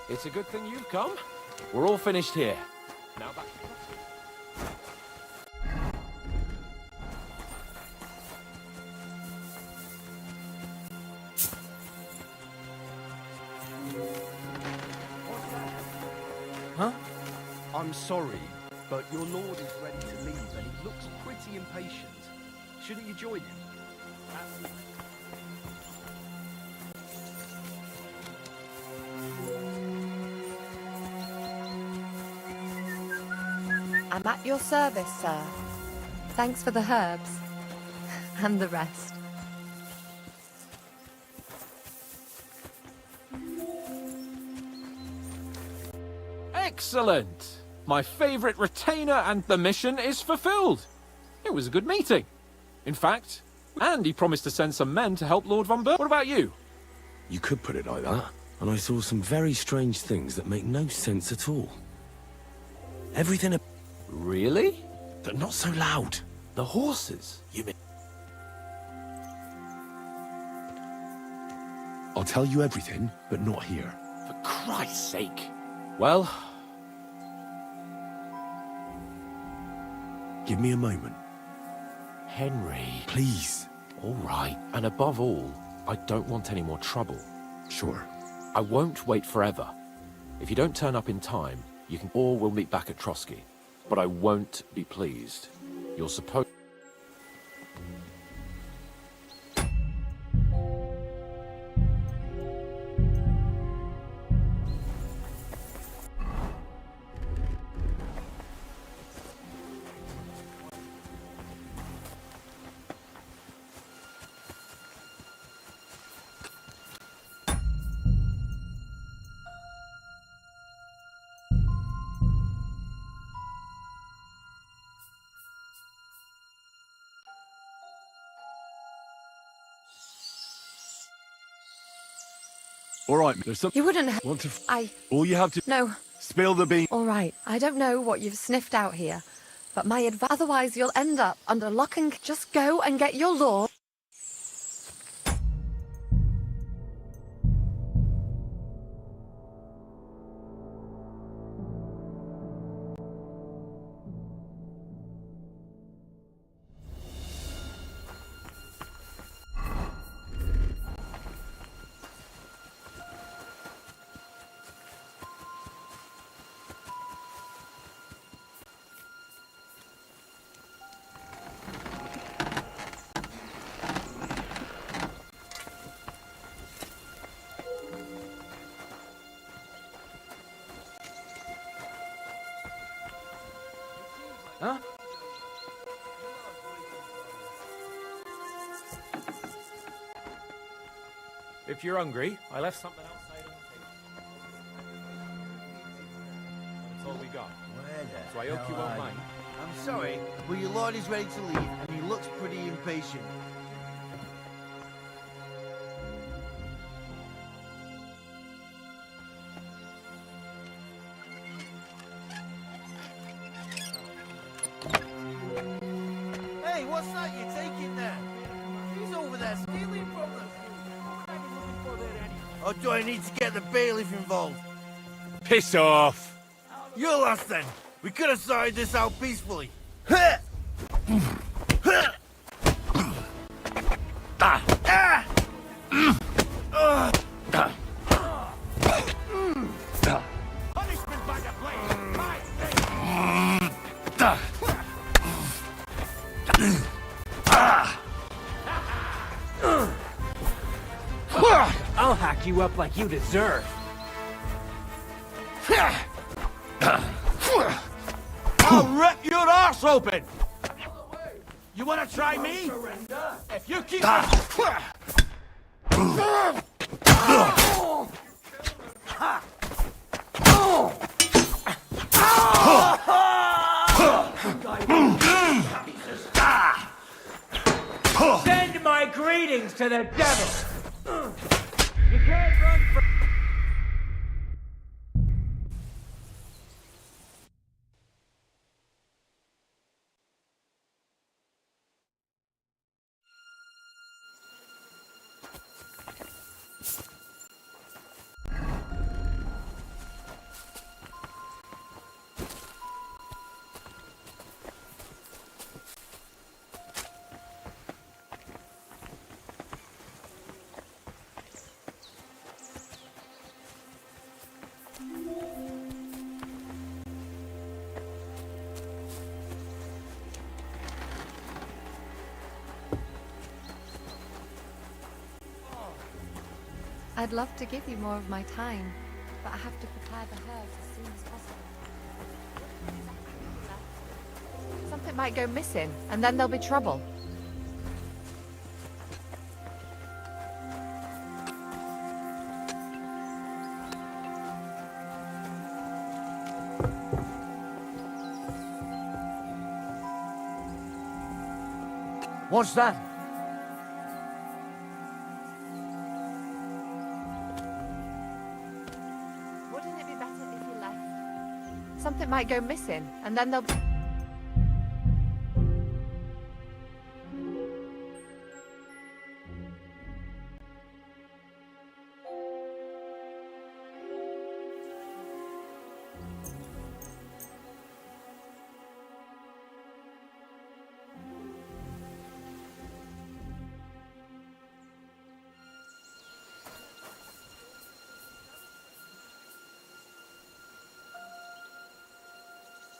It's a good thing you've come. We're all finished here. Now back. Huh? I'm sorry, but your lord is ready to leave and he looks pretty impatient. Shouldn't you join him? I'm at your service, sir. Thanks for the herbs. And the rest. Excellent! My favorite retainer and the mission is fulfilled. It was a good meeting. In fact, and he promised to send some men to help Lord von Berg. What about you? You could put it like that. And I saw some very strange things that make no sense at all. Everything... Really? But not so loud. The horses? You mean... I'll tell you everything, but not here. For Christ's sake. Well... Give me a moment. Henry... Please. All right. And above all, I don't want any more trouble. Sure. I won't wait forever. If you don't turn up in time, you can... Or we'll meet back at Trotsky. But I won't be pleased. You're supposed... All right, there's something... You wouldn't have... Want to... I... All you have to... No. Spill the beans. All right. I don't know what you've sniffed out here, but my advice... Otherwise, you'll end up under lock and... Just go and get your lord. Huh? If you're hungry, I left something outside on the table. That's all we got. So I hope you won't mind. I'm sorry, but your lord is ready to leave, and he looks pretty impatient. Hey, what's that you're taking there? He's over there stealing from them. Or do I need to get the bailiff involved? Piss off. You're last then. We could have sorted this out peacefully. Punishment by the blade. I'll hack you up like you deserve. I'll rip your arse open. You want to try me? If you keep... Send my greetings to the devil. You can't run from... I'd love to give you more of my time, but I have to prepare the herbs as soon as possible. Something might go missing, and then there'll be trouble. What's that? Wouldn't it be better if you left? Something might go missing, and then there'll be...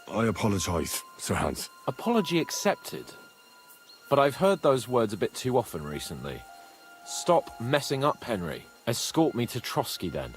I apologize, Sir Hans. Apology accepted. But I've heard those words a bit too often recently. Stop messing up, Henry. Escort me to Trotsky, then.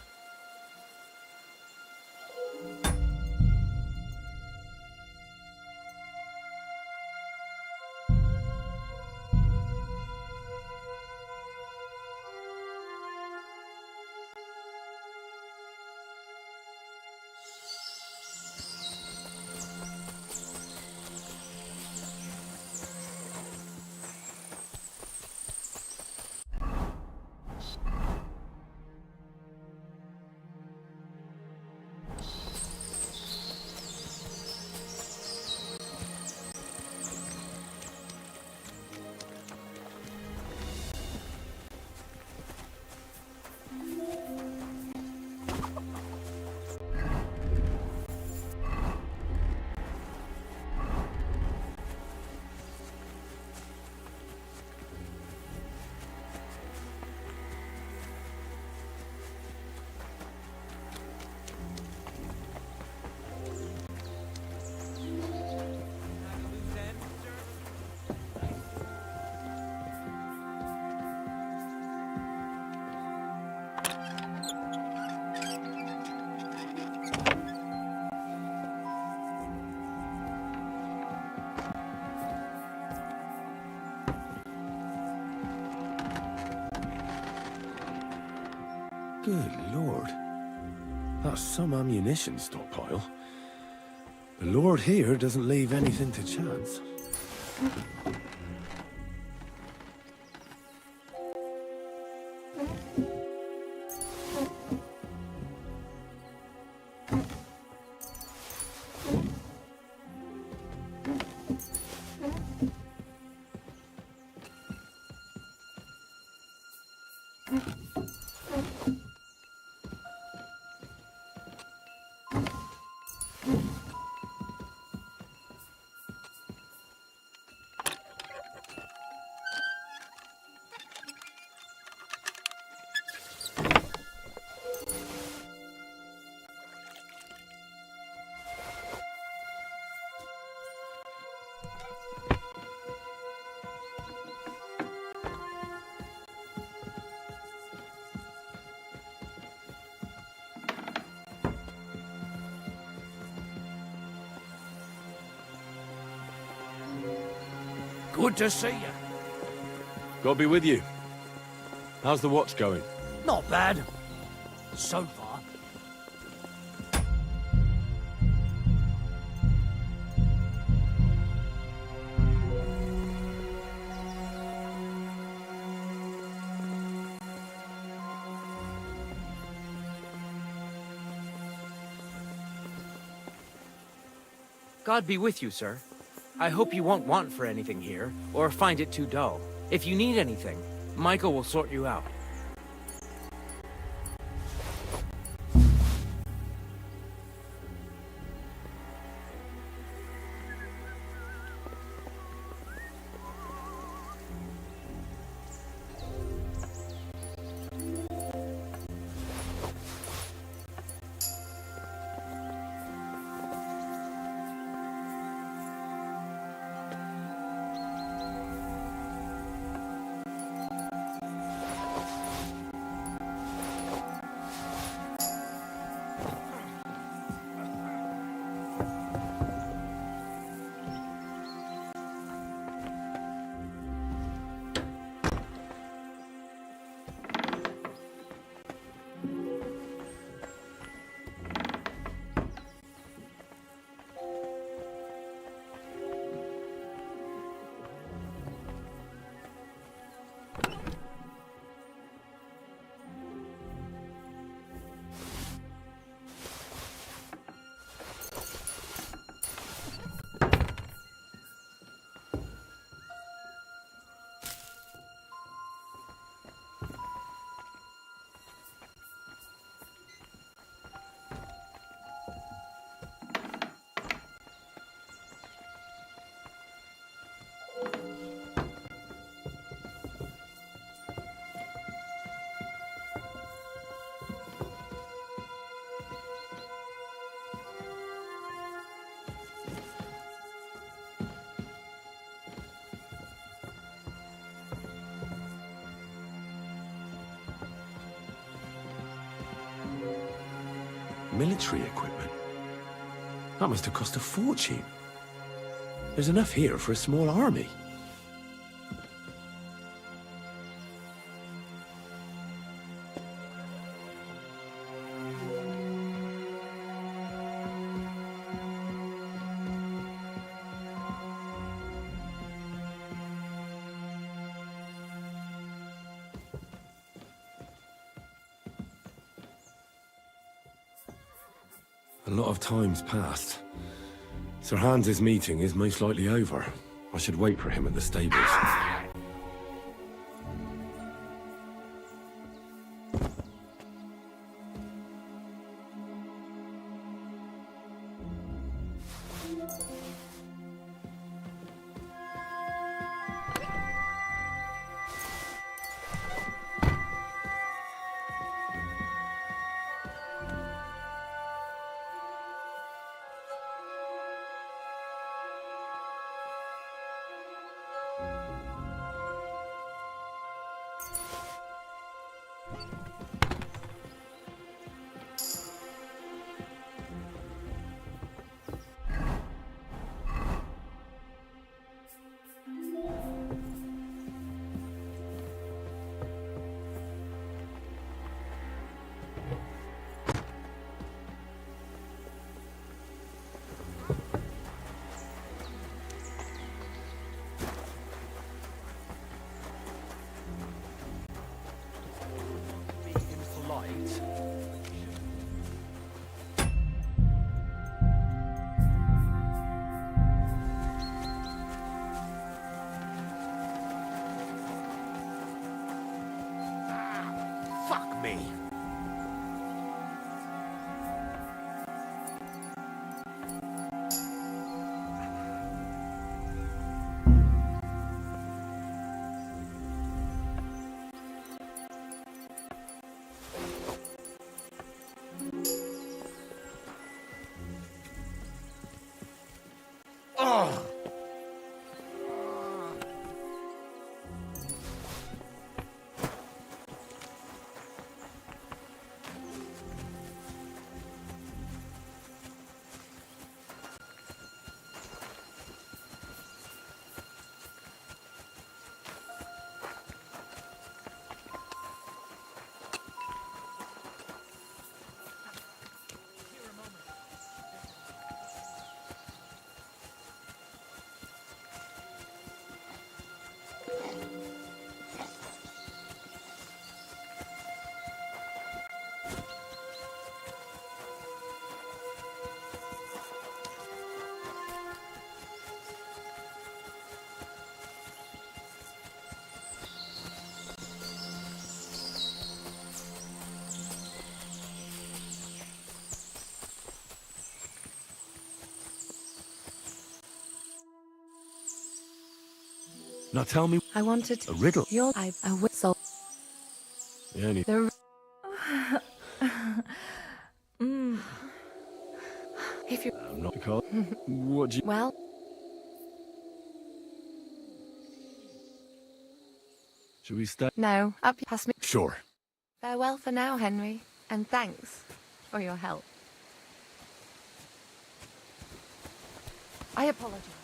Good lord. That's some ammunition stockpile. The lord here doesn't leave anything to chance. Good to see you. God be with you. How's the watch going? Not bad. So far. God be with you, sir. I hope you won't want for anything here, or find it too dull. If you need anything, Michael will sort you out. military equipment. That must have cost a fortune. There's enough here for a small army. A lot of time's passed. Sir Hans's meeting is most likely over. I should wait for him at the stables. Be impolite. Fuck me. Now tell me I wanted a riddle. your I whistle. The only The if you I'm not called. What do you? well, Should we stay? no, up past me. Sure. Farewell for now, Henry, and thanks for your help. I apologize.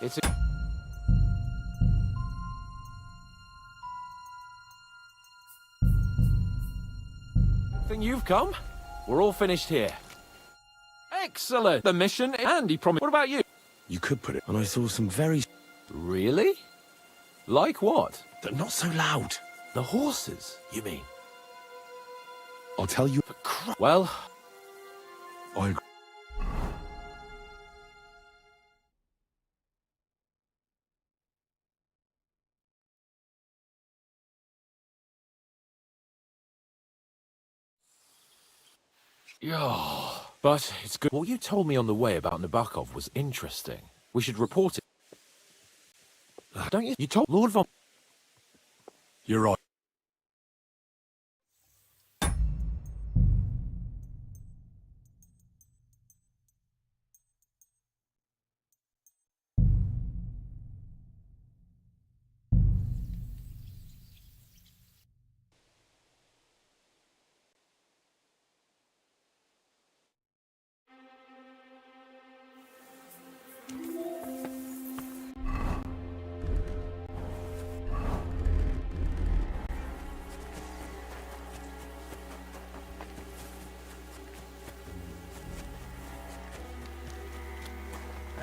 It's a... Think you've come? We're all finished here. Excellent! The mission, and he promised... What about you? You could put it. And I saw some very. Really? Like what? Not so loud. The horses, you mean? I'll tell you. Well, I agree. yeah, but it's good. What you told me on the way about Nabokov was interesting. We should report it. Don't you? You told Lord von... You're right.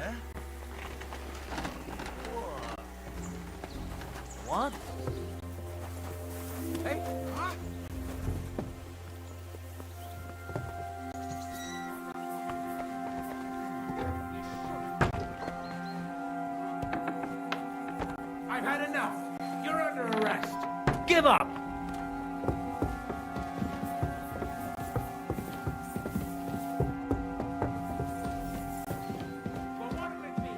Eh? What? Hey, huh? I've had enough. You're under arrest. Give up! Well, what'll it be?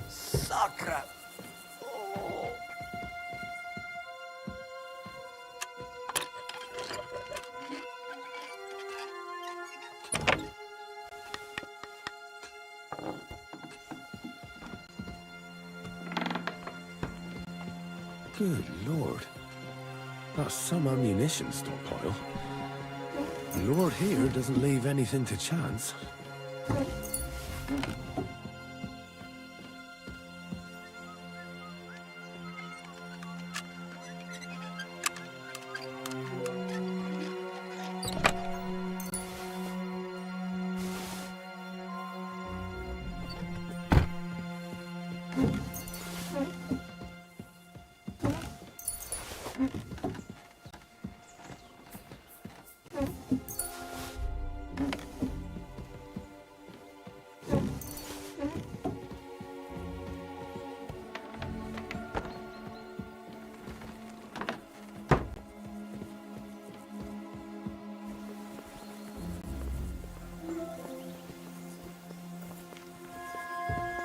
Sacra! Good lord. That's some ammunition stockpile. The lord here doesn't leave anything to chance.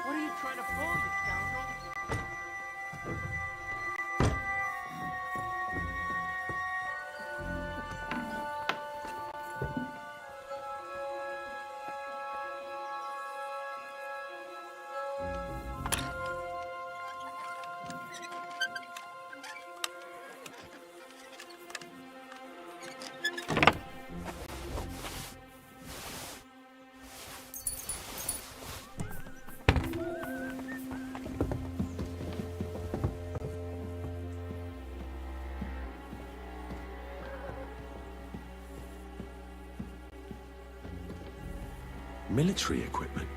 What are you trying to pull, you scoundrel? Military equipment.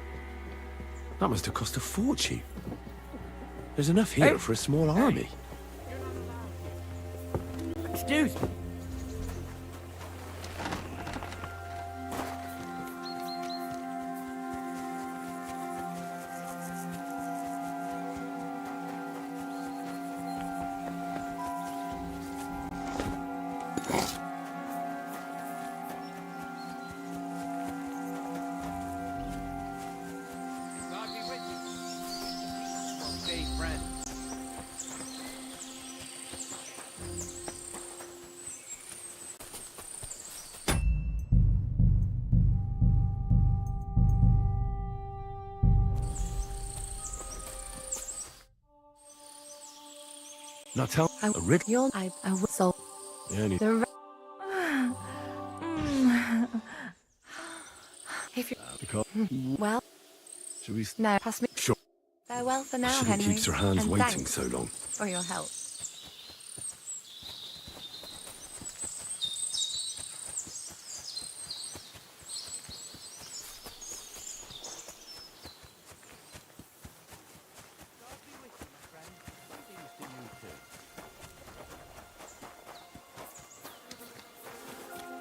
That must have cost a fortune. There's enough here for a small army. Excuse me. God be with you. Stay friends. Now tell I a riddle. you'll I will solve Any the if you because well should we no pass me sure farewell for now, shouldn't Henry. keeps her hands and waiting thanks so long. for your help.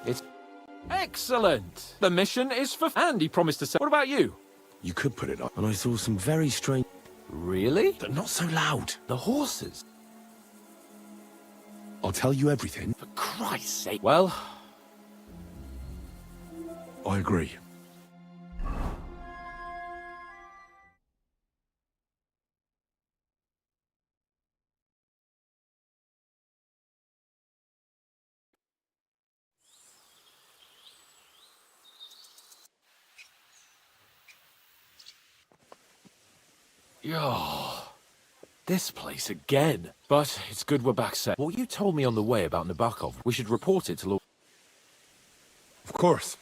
It's excellent. The mission is for and he promised to say. What about you? You could put it up, and I saw some very strange. Really? But not so loud. The horses? I'll tell you everything. For Christ's sake. Well, I agree. this place again. But it's good we're back safe. What you told me on the way about Nabokov, we should report it to Lord... Of course.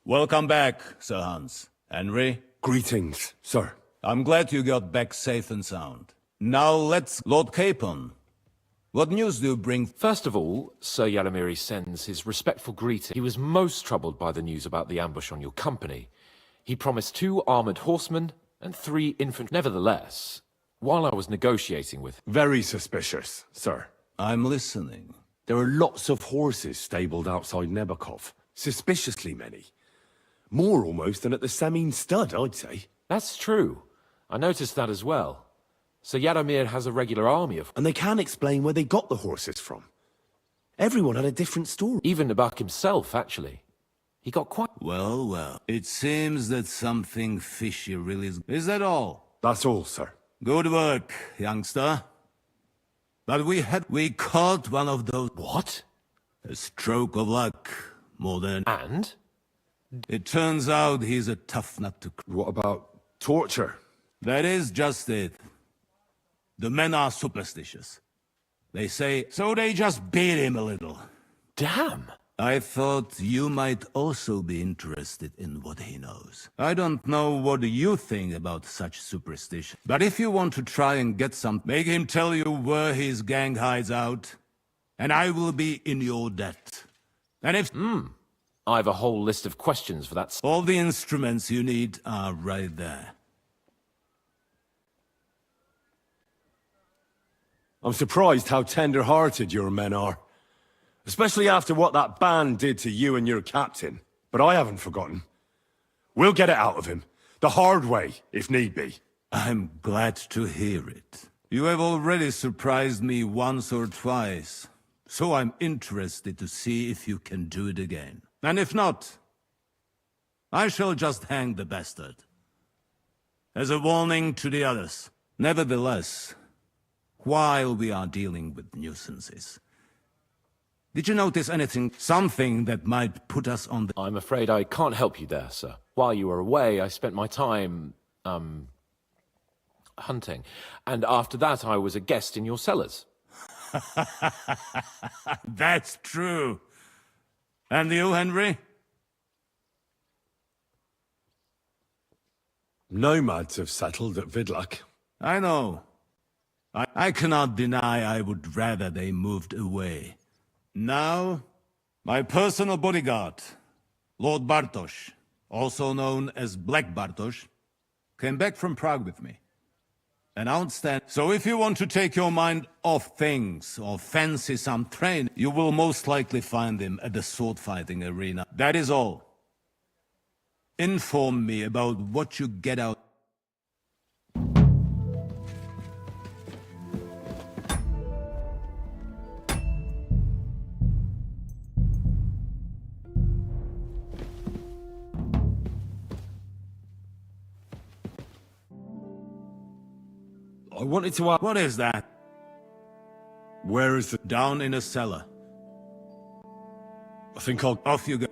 Welcome back, Sir Hans. Henry, Greetings, sir. I'm glad you got back safe and sound. Now let's... Lord Capon, what news do you bring? First of all, Sir Yadomiri sends his respectful greeting. He was most troubled by the news about the ambush on your company. He promised 2 armored horsemen and 3 infantry. Nevertheless, while I was negotiating with... Very suspicious, sir. I'm listening. There are lots of horses stabled outside Nebokov. Suspiciously many. More almost than at the Samin stud, I'd say. That's true. I noticed that as well. Sir Yadomir has a regular army of... And they can't explain where they got the horses from. Everyone had a different story. Even Nabok himself, actually. He got quite... Well, well. It seems that something fishy really is... Is that all? That's all, sir. Good work, youngster. But we caught one of those... What? A stroke of luck, more than... And? It turns out he's a tough nut to... What about torture? That is just it. The men are superstitious. They say, so they just beat him a little. Damn! I thought you might also be interested in what he knows. I don't know what you think about such superstition, but if you want to try and get some, make him tell you where his gang hides out, and I will be in your debt. And if... I have a whole list of questions for that... All the instruments you need are right there. I'm surprised how tender-hearted your men are. Especially after what that band did to you and your captain. But I haven't forgotten. We'll get it out of him. The hard way, if need be. I'm glad to hear it. You have already surprised me once or twice, so I'm interested to see if you can do it again. And if not, I shall just hang the bastard. As a warning to the others. Nevertheless, while we are dealing with nuisances, did you notice something that might put us on the... I'm afraid I can't help you there, sir. While you were away, I spent my time, hunting. And after that, I was a guest in your cellars. That's true. And you, Henry? Nomads have settled at Vidlak. I know. I cannot deny I would rather they moved away. Now, my personal bodyguard, Lord Bartosz, also known as Black Bartosz, came back from Prague with me. An outstanding... So if you want to take your mind off things or fancy some train, you will most likely find him at the sword-fighting arena. That is all. Inform me about what you get out... I wanted to ask... What is that? Where is the... Down in a cellar. I think I'll... Off you go.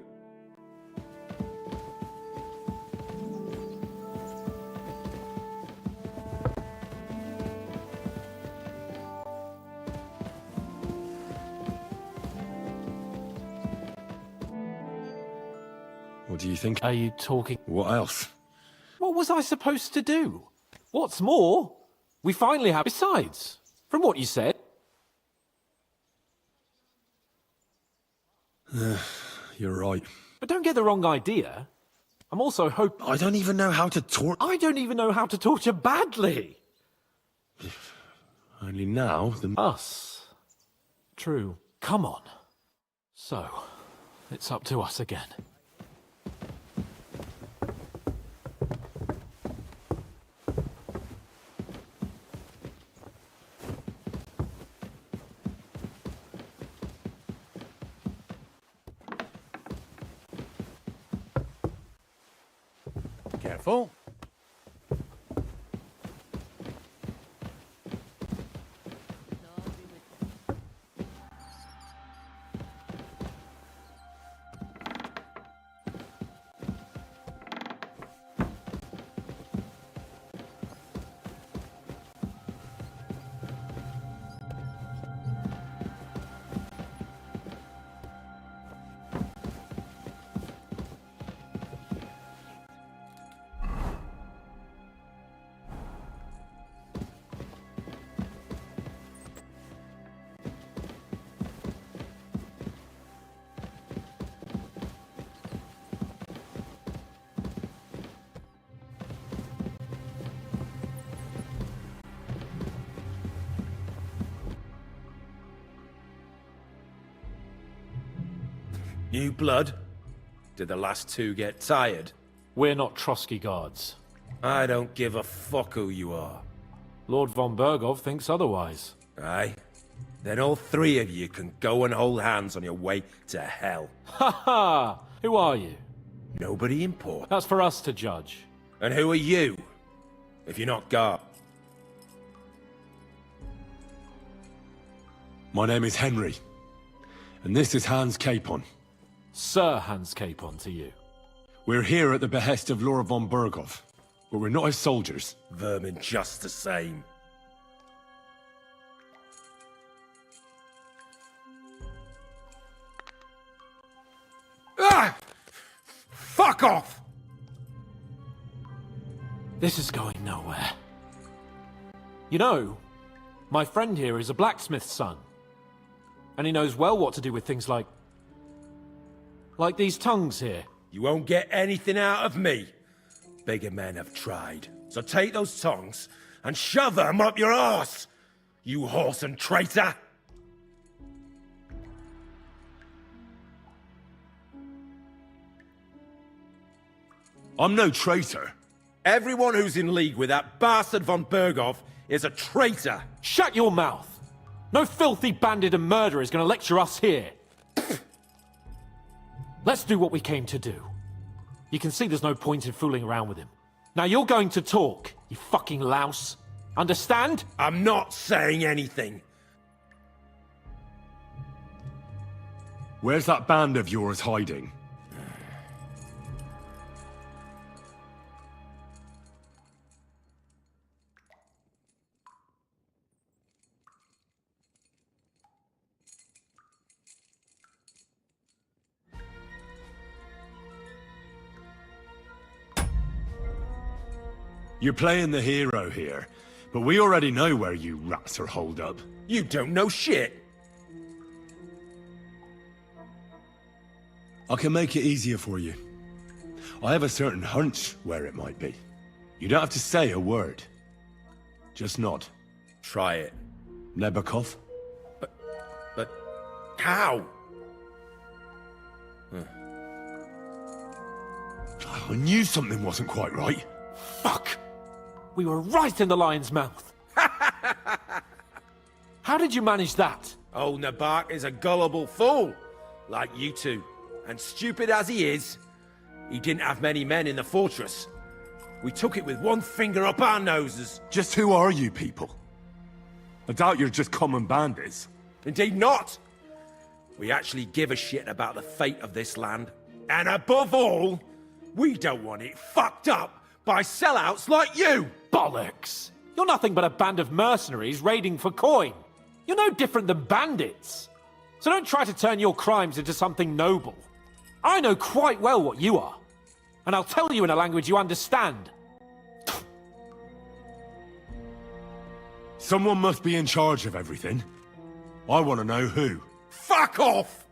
What do you think? Are you talking? What else? What was I supposed to do? What's more, we finally have... Besides, from what you said... You're right. But don't get the wrong idea. I'm also hoping... I don't even know how to torture... I don't even know how to torture badly. Only now, Us. True. Come on. So, it's up to us again. Careful. New blood? Did the last two get tired? We're not Trotsky guards. I don't give a fuck who you are. Lord von Bergov thinks otherwise. Aye? Then all three of you can go and hold hands on your way to hell. Ha ha! Who are you? Nobody important. That's for us to judge. And who are you? If you're not guard. My name is Henry. And this is Hans Capon. Sir Hans Capon to you. We're here at the behest of Lord von Bergov. But we're not his soldiers. Vermin just the same. Ah! Fuck off! This is going nowhere. You know, my friend here is a blacksmith's son. And he knows well what to do with things like these tongues here. You won't get anything out of me. Bigger men have tried. So take those tongs and shove them up your arse, you horse and traitor! I'm no traitor. Everyone who's in league with that bastard von Bergov is a traitor! Shut your mouth! No filthy bandit and murderer is going to lecture us here. Let's do what we came to do. You can see there's no point in fooling around with him. Now you're going to talk, you fucking louse. Understand? I'm not saying anything. Where's that band of yours hiding? You're playing the hero here, but we already know where you rats are holed up. You don't know shit! I can make it easier for you. I have a certain hunch where it might be. You don't have to say a word. Just nod. Try it. Nebakov? But how? I knew something wasn't quite right. Fuck! We were right in the lion's mouth. How did you manage that? Old Nabak is a gullible fool, like you two. And stupid as he is, he didn't have many men in the fortress. We took it with one finger up our noses. Just who are you people? I doubt you're just common bandits. Indeed not. We actually give a shit about the fate of this land. And above all, we don't want it fucked up by sellouts like you! Bollocks! You're nothing but a band of mercenaries raiding for coin. You're no different than bandits. So don't try to turn your crimes into something noble. I know quite well what you are. And I'll tell you in a language you understand. Someone must be in charge of everything. I want to know who. Fuck off!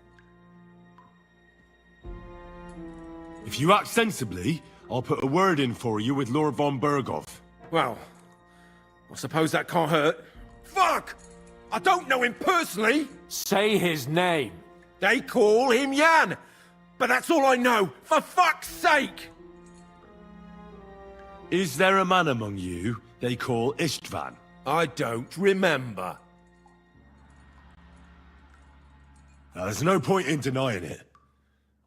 If you act sensibly, I'll put a word in for you with Lord von Berghoff. Well, I suppose that can't hurt. Fuck! I don't know him personally. Say his name. They call him Jan. But that's all I know. For fuck's sake! Is there a man among you they call Istvan? I don't remember. There's no point in denying it.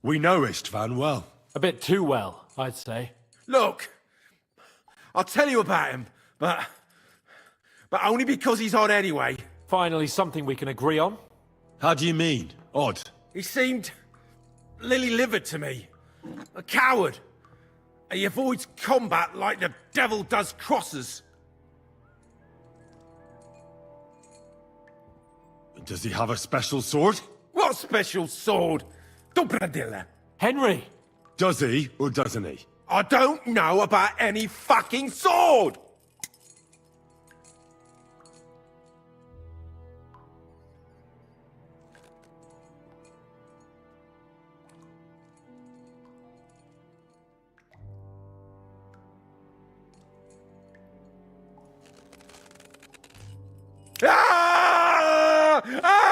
We know Istvan well. A bit too well, I'd say. Look, I'll tell you about him, but only because he's odd anyway. Finally something we can agree on. How do you mean, odd? He seemed lily-livered to me. A coward. He avoids combat like the devil does crosses. Does he have a special sword? What special sword? Dobradilla. Henry! Does he, or doesn't he? I don't know about any fucking sword! Ah! Ah!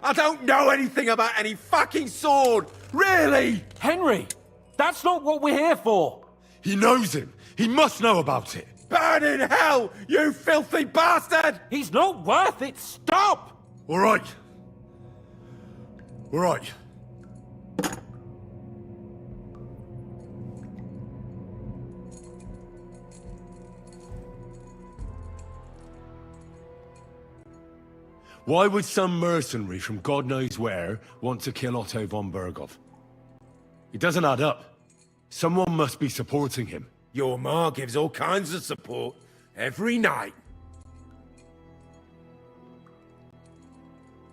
I don't know anything about any fucking sword! Really! Henry! That's not what we're here for! He knows him! He must know about it! Burn in hell, you filthy bastard! He's not worth it! Stop! Alright. Alright. Why would some mercenary from God knows where want to kill Otto von Berghoff? It doesn't add up. Someone must be supporting him. Your ma gives all kinds of support every night.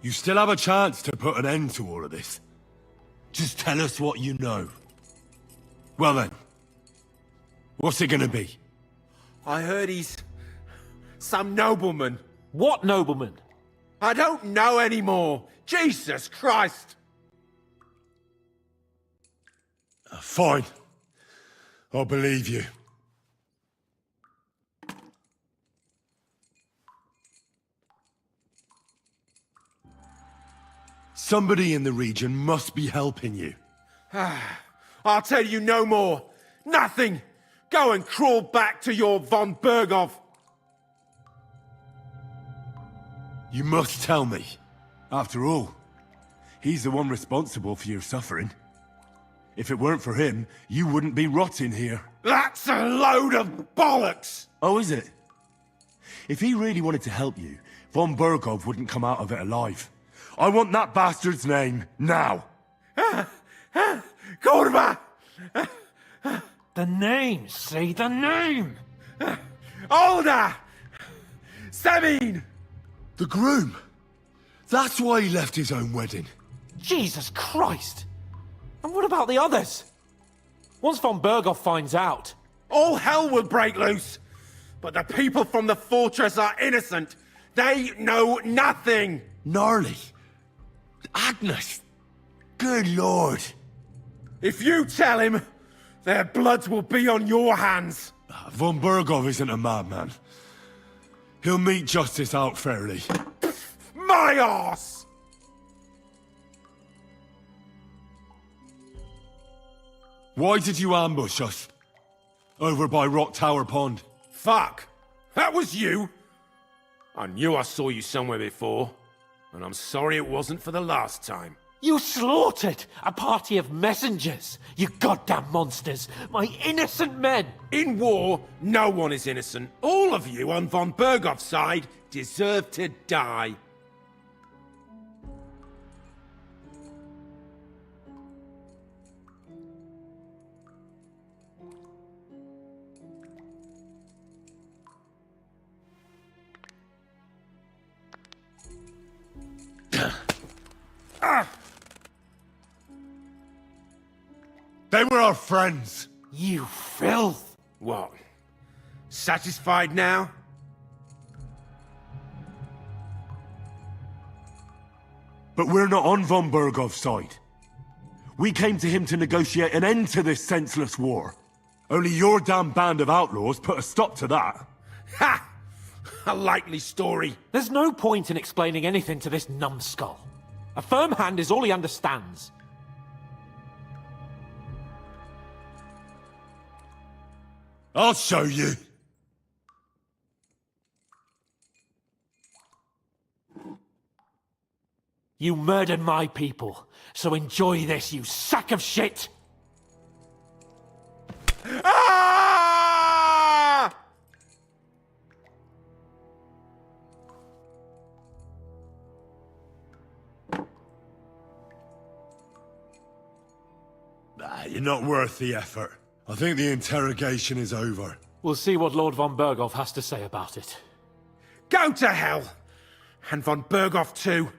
You still have a chance to put an end to all of this. Just tell us what you know. Well then, what's it gonna be? I heard he's some nobleman. What nobleman? I don't know anymore. Jesus Christ! Fine. I'll believe you. Somebody in the region must be helping you. I'll tell you no more. Nothing. Go and crawl back to your von Berghoff. You must tell me. After all, he's the one responsible for your suffering. If it weren't for him, you wouldn't be rotting here. That's a load of bollocks! Oh, is it? If he really wanted to help you, von Berghoff wouldn't come out of it alive. I want that bastard's name, now! Kurva! The name! Say the name! Olda! Sabine! The groom! That's why he left his own wedding. Jesus Christ! And what about the others? Once von Berghoff finds out... All hell will break loose! But the people from the fortress are innocent! They know nothing! Gnarly. Agnes. Good lord. If you tell him, their blood will be on your hands! Von Berghoff isn't a madman. He'll mete justice out fairly. My arse! Why did you ambush us? Over by Rock Tower Pond. Fuck! That was you! I knew I saw you somewhere before, and I'm sorry it wasn't for the last time. You slaughtered a party of messengers! You goddamn monsters! My innocent men! In war, no one is innocent. All of you on von Berghoff's side deserve to die. They were our friends. You filth! What? Satisfied now? But we're not on von Bergov's side. We came to him to negotiate an end to this senseless war. Only your damn band of outlaws put a stop to that. Ha! A likely story. There's no point in explaining anything to this numbskull. A firm hand is all he understands. I'll show you. You murdered my people, so enjoy this, you sack of shit! Ah! You're not worth the effort. I think the interrogation is over. We'll see what Lord von Berghoff has to say about it. Go to hell! And von Berghoff too.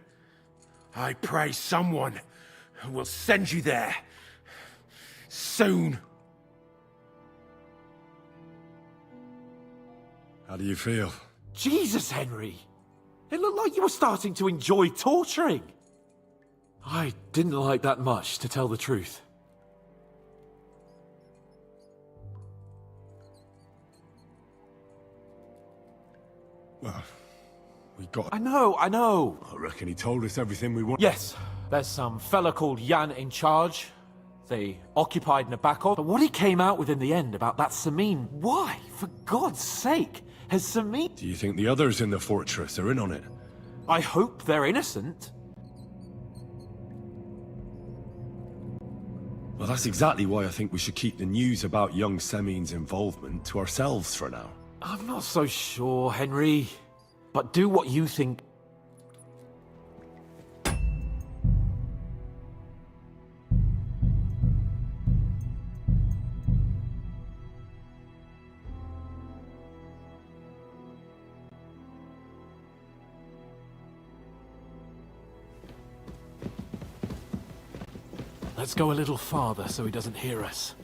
I pray someone will send you there. Soon. How do you feel? Jesus, Henry! It looked like you were starting to enjoy torturing. I didn't like that much, to tell the truth. Well, we got... I know. I reckon he told us everything we want. Yes, there's some fella called Jan in charge. They occupied Nabokov. But what he came out with in the end about that Samin, why, for God's sake, has Samin... Do you think the others in the fortress are in on it? I hope they're innocent. Well, that's exactly why I think we should keep the news about young Semin's involvement to ourselves for now. I'm not so sure, Henry. But do what you think. Let's go a little farther so he doesn't hear us.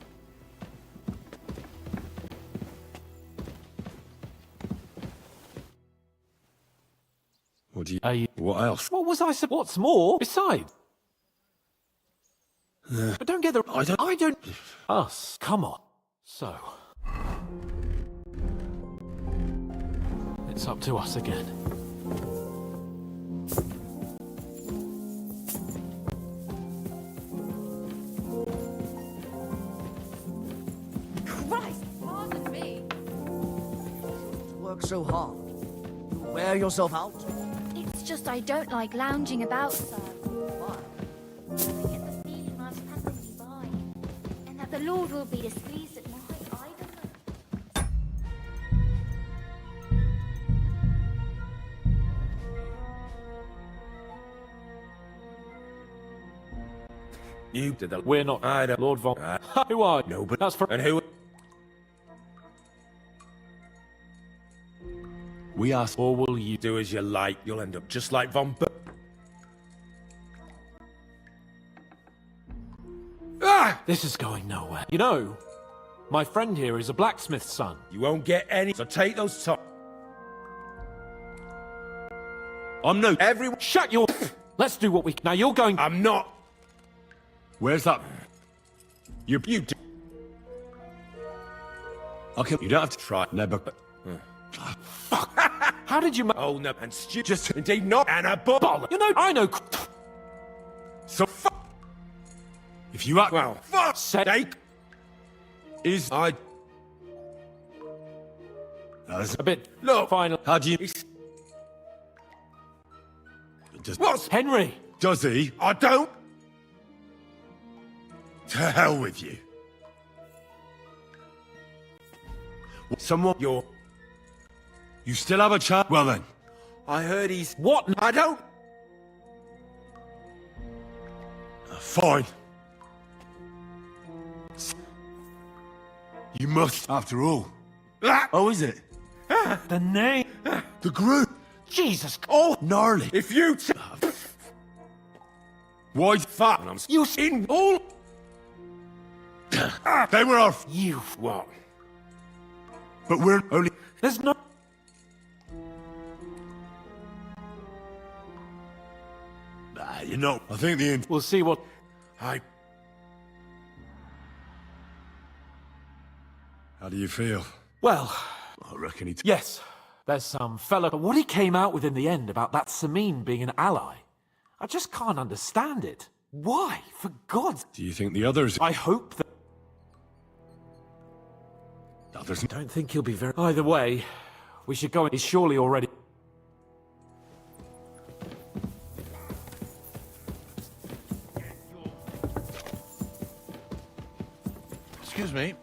What do you... What else? What was I supposed... What's more? Besides... But don't get the... I don't... Us. Come on. So... It's up to us again. Christ, pardon me. Work so hard. You wear yourself out. It's just I don't like lounging about, sir. Why? I get the feeling life's passing me by, and that the Lord will be displeased at my idleness. You did the... We're not... I don't... Lord Von... Who are you? No, but... That's for... And who... We asked... Or will you... Do as you like, you'll end up just like Von Ber... Ah! This is going nowhere. You know, my friend here is a blacksmith's son. You won't get any, so take those top... I'm no... Everyone... Shut your... Let's do what we... Now you're going... I'm not... Where's that... You do... Okay, you don't have to try. Never... Fuck. How did you... Oh, no, and stupid... Just... Indeed not... And a ball... You know, I know... So if you act... Well, fuck's sake... Is... I... That's A bit... Look... Final... How do you... It's... Just... What's... Henry! Does he? I don't... To hell with you. Someone... You're... You still have a chance? Well then. I heard he's... What? I don't... Fine. You must, after all. Ah! Oh, is it? The name... The group. Jesus... Oh! Gnarly. If you... Why fuck? And I'm you in all. They were our. You what? But we're only. There's no... You know. I think the. We'll see what... I. How do you feel? Well, I reckon he. yes, there's some fella... But what he came out with in the end about that Samin being an ally, I just can't understand it. Why? For God's... Do you think the others? I hope that... Others. I don't think he'll be very... Either way, we should go... He's surely already... Excuse me.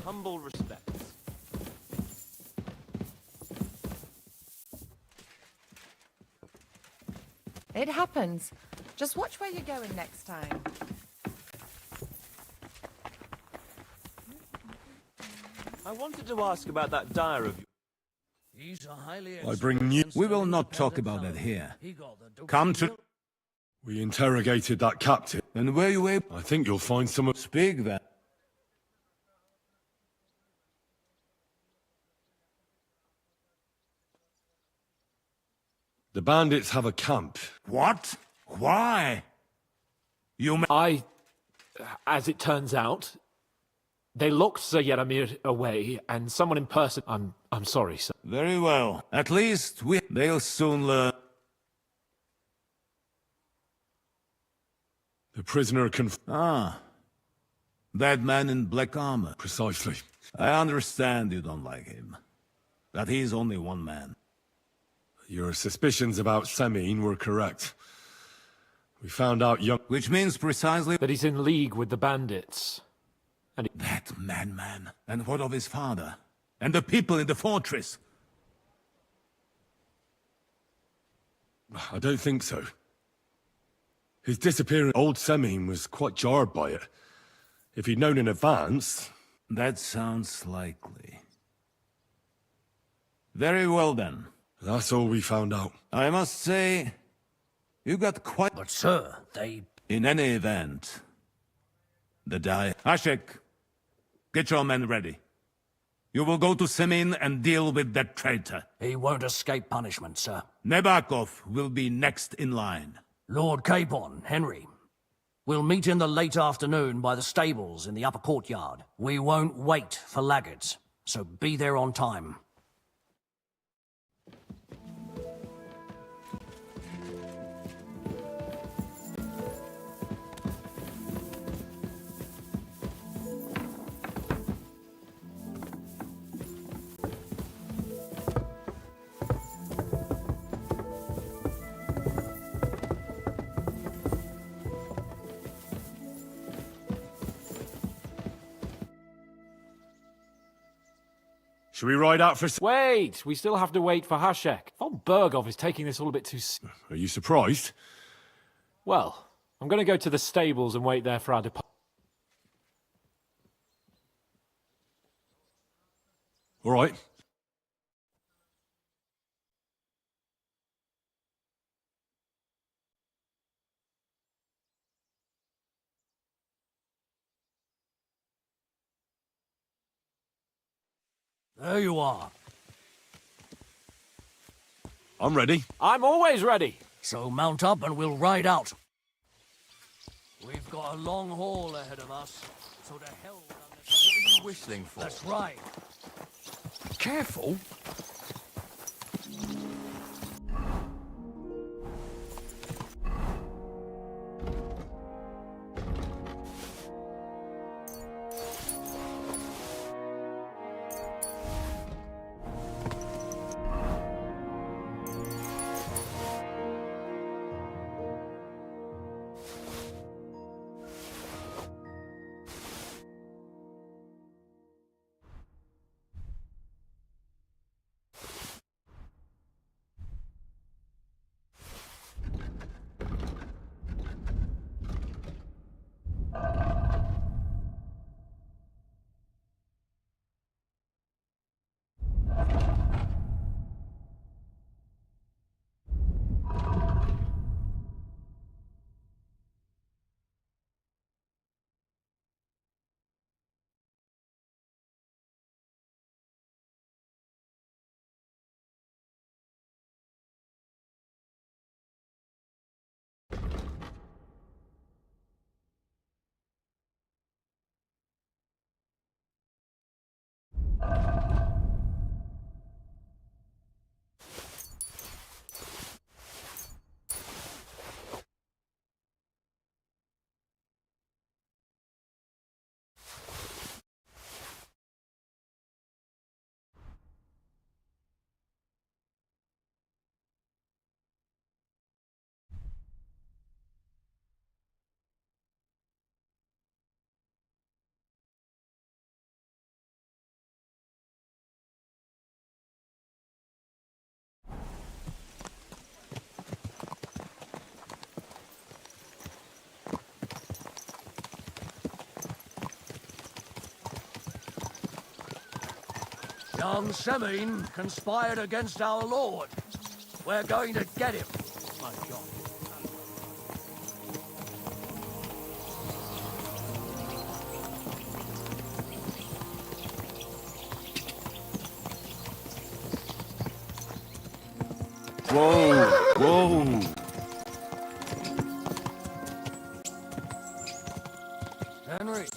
Humble respects. It happens. Just watch where you're going next time. I wanted to ask about that dyer of yours. He's a highly I bring new. We will not talk about that here. Come to... We interrogated that captain. And were you able... I think you'll find some. Speak then. The bandits have a camp. What? Why? You... As it turns out, they locked Sir Yaramir away, and someone in person... I'm sorry, sir. Very well. At least we... They'll soon learn... The prisoner Ah. That man in black armor. Precisely. I understand you don't like him. But he's only one man. Your suspicions about Samin were correct. We found out young... Which means precisely... That he's in league with the bandits. And he... That madman. And what of his father? And the people in the fortress? I don't think so. His disappearance... Old Samin was quite jarred by it. If he'd known in advance... That sounds likely. Very well then. That's all we found out. I must say, you got quite... But sir, they... In any event, the die... Ashek, get your men ready. You will go to Semin and deal with that traitor. He won't escape punishment, sir. Nebakov will be next in line. Lord Capon, Henry. We'll meet in the late afternoon by the stables in the upper courtyard. We won't wait for laggards, so be there on time. Should we ride out for... Wait! We still have to wait for Hashek. Von Bergov is taking this all a bit too... Are you surprised? Well, I'm going to go to the stables and wait there for our departure. All right. There you are. I'm ready. I'm always ready! So mount up and we'll ride out. We've got a long haul ahead of us, so to hell... What are you whistling for? That's right. Careful. Young Semine conspired against our Lord. We're going to get him. My God. Whoa, whoa. Henry,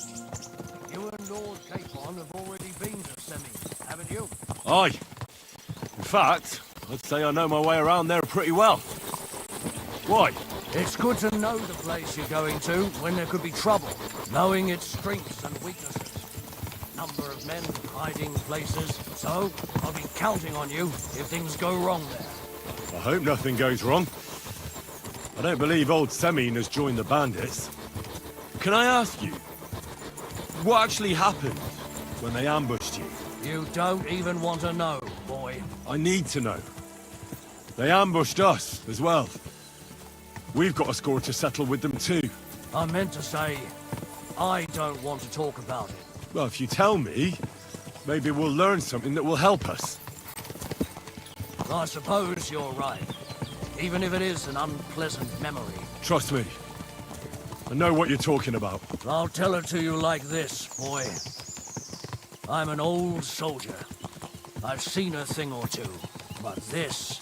you and Lord Capon have already been to Semine, haven't you? Aye. In fact, I'd say I know my way around there pretty well. Why? It's good to know the place you're going to when there could be trouble, knowing its strengths and weaknesses. Number of men, hiding places, so I'll be counting on you if things go wrong there. I hope nothing goes wrong. I don't believe old Semine has joined the bandits. Can I ask you, what actually happened when they ambushed you? You don't even want to know, boy. I need to know. They ambushed us as well. We've got a score to settle with them too. I meant to say, I don't want to talk about it. Well, if you tell me, maybe we'll learn something that will help us. I suppose you're right. Even if it is an unpleasant memory. Trust me. I know what you're talking about. I'll tell it to you like this, boy. I'm an old soldier. I've seen a thing or two. But this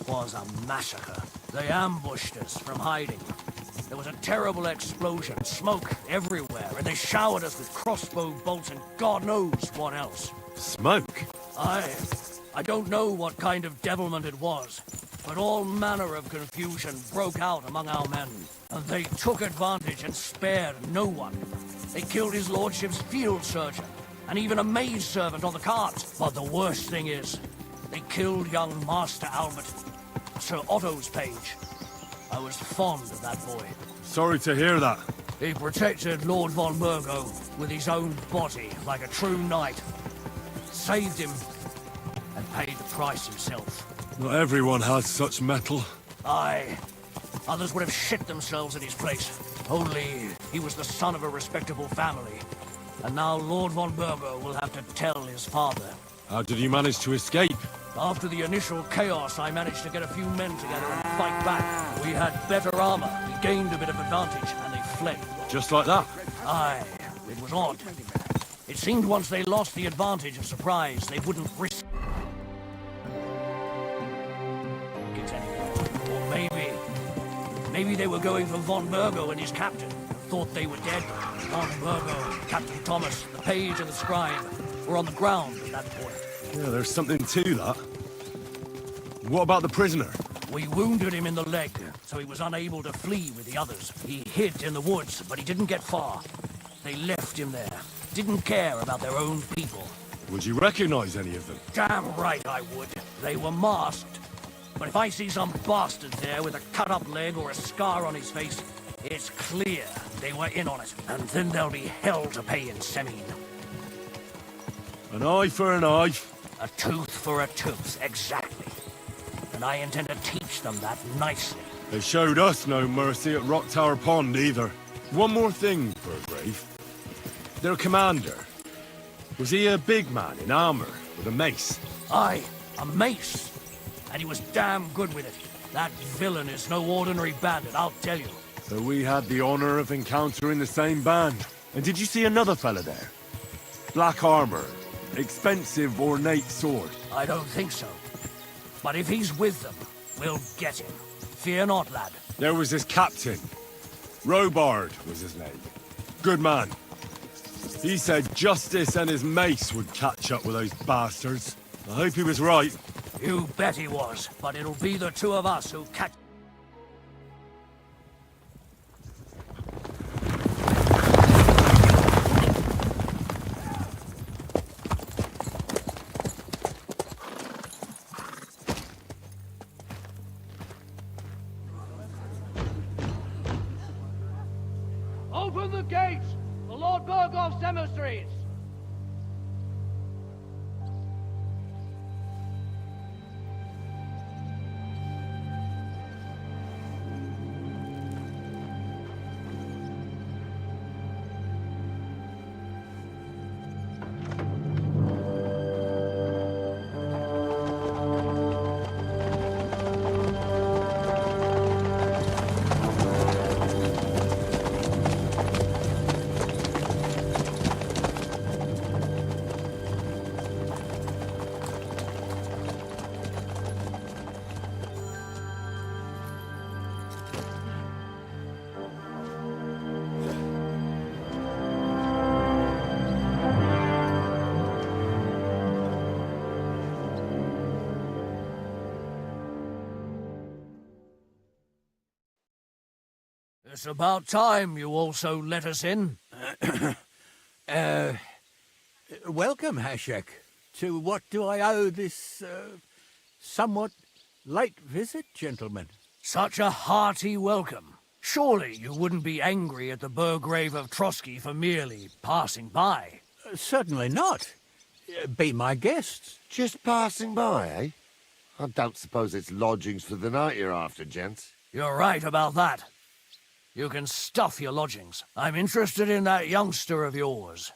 was a massacre. They ambushed us from hiding. There was a terrible explosion, smoke everywhere, and they showered us with crossbow bolts and God knows what else. Smoke? I don't know what kind of devilment it was, but all manner of confusion broke out among our men, and they took advantage and spared no one. They killed his lordship's field surgeon, and even a maidservant on the cart. But the worst thing is, they killed young Master Albert, Sir Otto's page. I was fond of that boy. Sorry to hear that. He protected Lord von Burgo with his own body like a true knight. Saved him, and paid the price himself. Not everyone has such mettle. Aye. Others would have shit themselves in his place. Only he was the son of a respectable family. And now Lord von Burgo will have to tell his father. How did you manage to escape? After the initial chaos, I managed to get a few men together and fight back. We had better armor, we gained a bit of advantage, and they fled. Just like that? Aye, it was odd. It seemed once they lost the advantage of surprise, they wouldn't risk it anymore. Or maybe they were going for von Burgo and his captain, and thought they were dead. Don Virgo, Captain Thomas, the page and the scribe were on the ground at that point. Yeah, there's something to that. What about the prisoner? We wounded him in the leg, so he was unable to flee with the others. He hid in the woods, but he didn't get far. They left him there. Didn't care about their own people. Would you recognize any of them? Damn right I would. They were masked. But if I see some bastard there with a cut-up leg or a scar on his face, it's clear they were in on it. And then there'll be hell to pay in Semine. An eye for an eye. A tooth for a tooth, exactly. And I intend to teach them that nicely. They showed us no mercy at Rock Tower Pond either. One more thing, Burgrave. Their commander. Was he a big man in armor with a mace? Aye, a mace. And he was damn good with it. That villain is no ordinary bandit, I'll tell you. So we had the honor of encountering the same band. And did you see another fella there? Black armor, expensive ornate sword. I don't think so. But if he's with them, we'll get him. Fear not, lad. There was his captain. Robard was his name. Good man. He said Justice and his mace would catch up with those bastards. I hope he was right. You bet he was, but it'll be the two of us who catch... Open the gates! The Lord Burgoff's emissaries! It's about time you also let us in. Welcome, Hashek. To what do I owe this, somewhat late visit, gentlemen? Such a hearty welcome. Surely you wouldn't be angry at the Burgrave of Trotsky for merely passing by. Certainly not. Be my guests. Just passing by, eh? I don't suppose it's lodgings for the night you're after, gents. You're right about that. You can stuff your lodgings. I'm interested in that youngster of yours.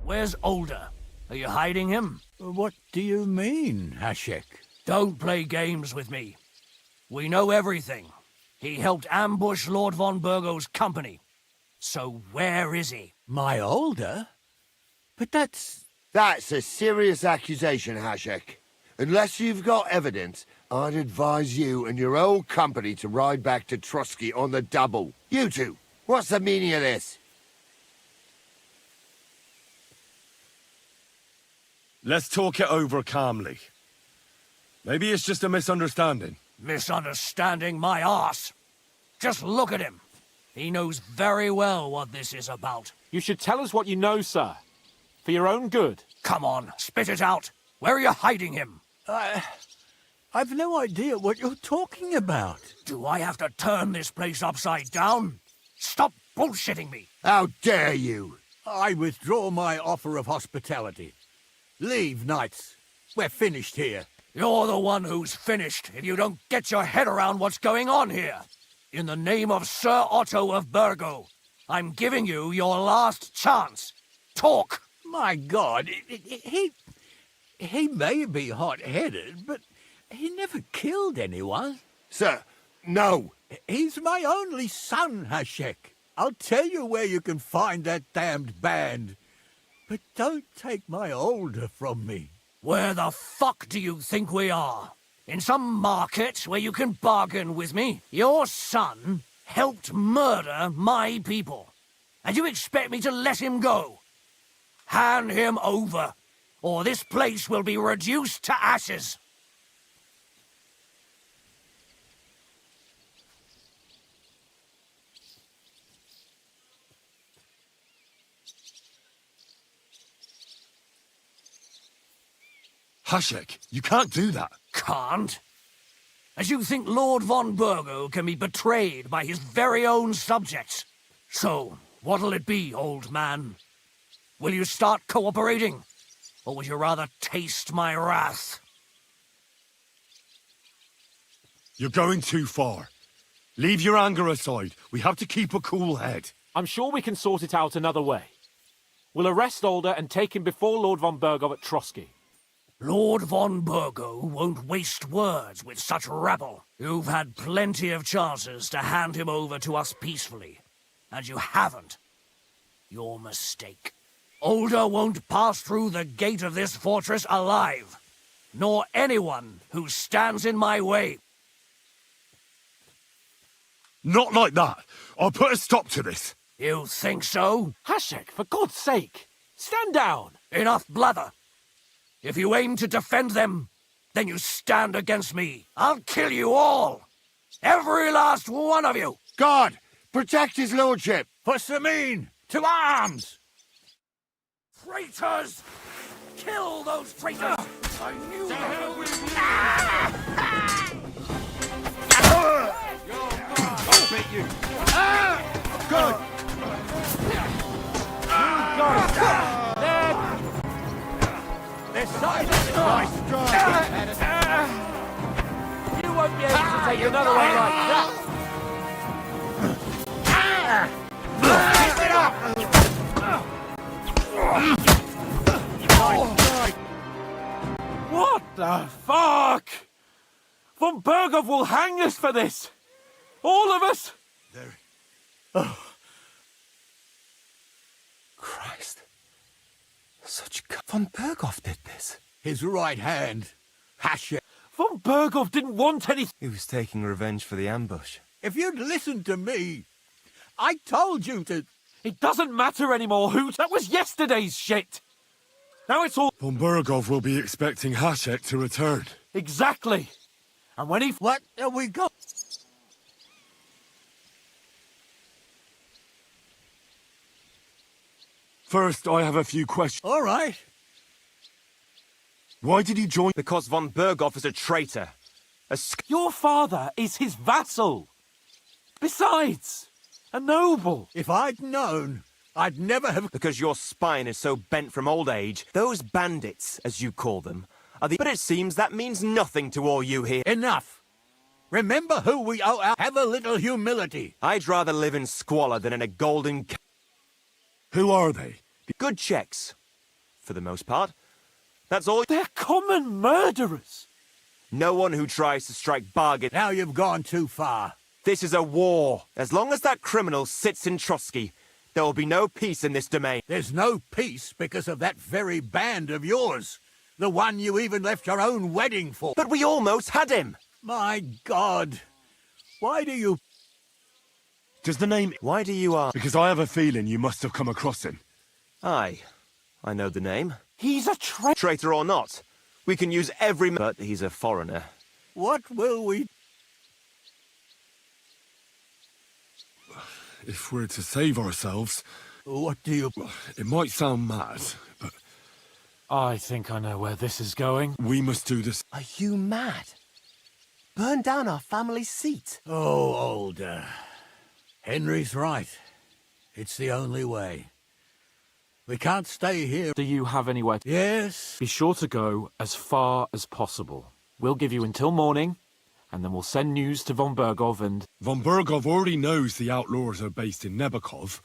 Where's Older? Are you hiding him? What do you mean, Hashek? Don't play games with me. We know everything. He helped ambush Lord von Burgo's company. So where is he? My Older? But that's... That's a serious accusation, Hashek. Unless you've got evidence, I'd advise you and your old company to ride back to Trotsky on the double. You two, what's the meaning of this? Let's talk it over calmly. Maybe it's just a misunderstanding. Misunderstanding my arse. Just look at him. He knows very well what this is about. You should tell us what you know, sir. For your own good. Come on, spit it out. Where are you hiding him? I've no idea what you're talking about. Do I have to turn this place upside down? Stop bullshitting me. How dare you? I withdraw my offer of hospitality. Leave, knights. We're finished here. You're the one who's finished if you don't get your head around what's going on here. In the name of Sir Otto of Burgo, I'm giving you your last chance. Talk! My God, he may be hot-headed, but he never killed anyone. Sir, no. He's my only son, Hashek. I'll tell you where you can find that damned band. But don't take my Older from me. Where the fuck do you think we are? In some market where you can bargain with me? Your son helped murder my people. And you expect me to let him go? Hand him over, or this place will be reduced to ashes. Hashek, you can't do that. Can't? As you think Lord von Burgo can be betrayed by his very own subjects. So, what'll it be, old man? Will you start cooperating? Or would you rather taste my wrath? You're going too far. Leave your anger aside. We have to keep a cool head. I'm sure we can sort it out another way. We'll arrest Older and take him before Lord von Burgo at Trotsky. Lord von Burgo won't waste words with such rabble. You've had plenty of chances to hand him over to us peacefully, and you haven't. Your mistake. Older won't pass through the gate of this fortress alive, nor anyone who stands in my way. Not like that. I'll put a stop to this. You think so? Hashek, for God's sake, stand down. Enough blather. If you aim to defend them, then you stand against me. I'll kill you all. Every last one of you. God, protect his lordship. For Samin, to arms! Traitors! Kill those traitors! I knew that. I'll beat you. Good. This side Nice strike. You won't be able to take another one like that. Keep it up. What the fuck? Von Burgo will hang us for this. All of us. Christ. Von Burgov did this. His right hand, Hashek. Von Burgo didn't want anything. He was taking revenge for the ambush. If you'd listened to me, I told you to... It doesn't matter anymore, Hoot. That was yesterday's shit. Now it's all... Von Burgov will be expecting Hashek to return. Exactly. And when he... What have we got? First, I have a few questions. All right. Why did he join? Because von Burgov is a traitor. Your father is his vassal. Besides, a noble. If I'd known, I'd never have... Because your spine is so bent from old age, those bandits, as you call them, are the... But it seems that means nothing to all you here. Enough. Remember who we owe our... Have a little humility. I'd rather live in squalor than in a golden... Who are they? Good checks. for the most part. That's all. They're common murderers. No one who tries to strike bargain. Now you've gone too far. This is a war. As long as that criminal sits in Trotsky, there will be no peace in this domain. There's no peace because of that very band of yours. The one you even left your own wedding for. But we almost had him. My God. Why do you... Does the name... Why do you ask? Because I have a feeling you must have come across him. Aye. I know the name. He's a traitor. Traitor or not, we can use every... But he's a foreigner. What will we... If we're to save ourselves... What do you... It might sound mad, but... I think I know where this is going. We must do this. Are you mad? Burn down our family seat. Oh, Older. Henry's right. It's the only way. We can't stay here. Do you have anywhere to... Yes? Be sure to go as far as possible. We'll give you until morning, and then we'll send news to von Bergov and... Von Bergov already knows the outlaws are based in Nebakov,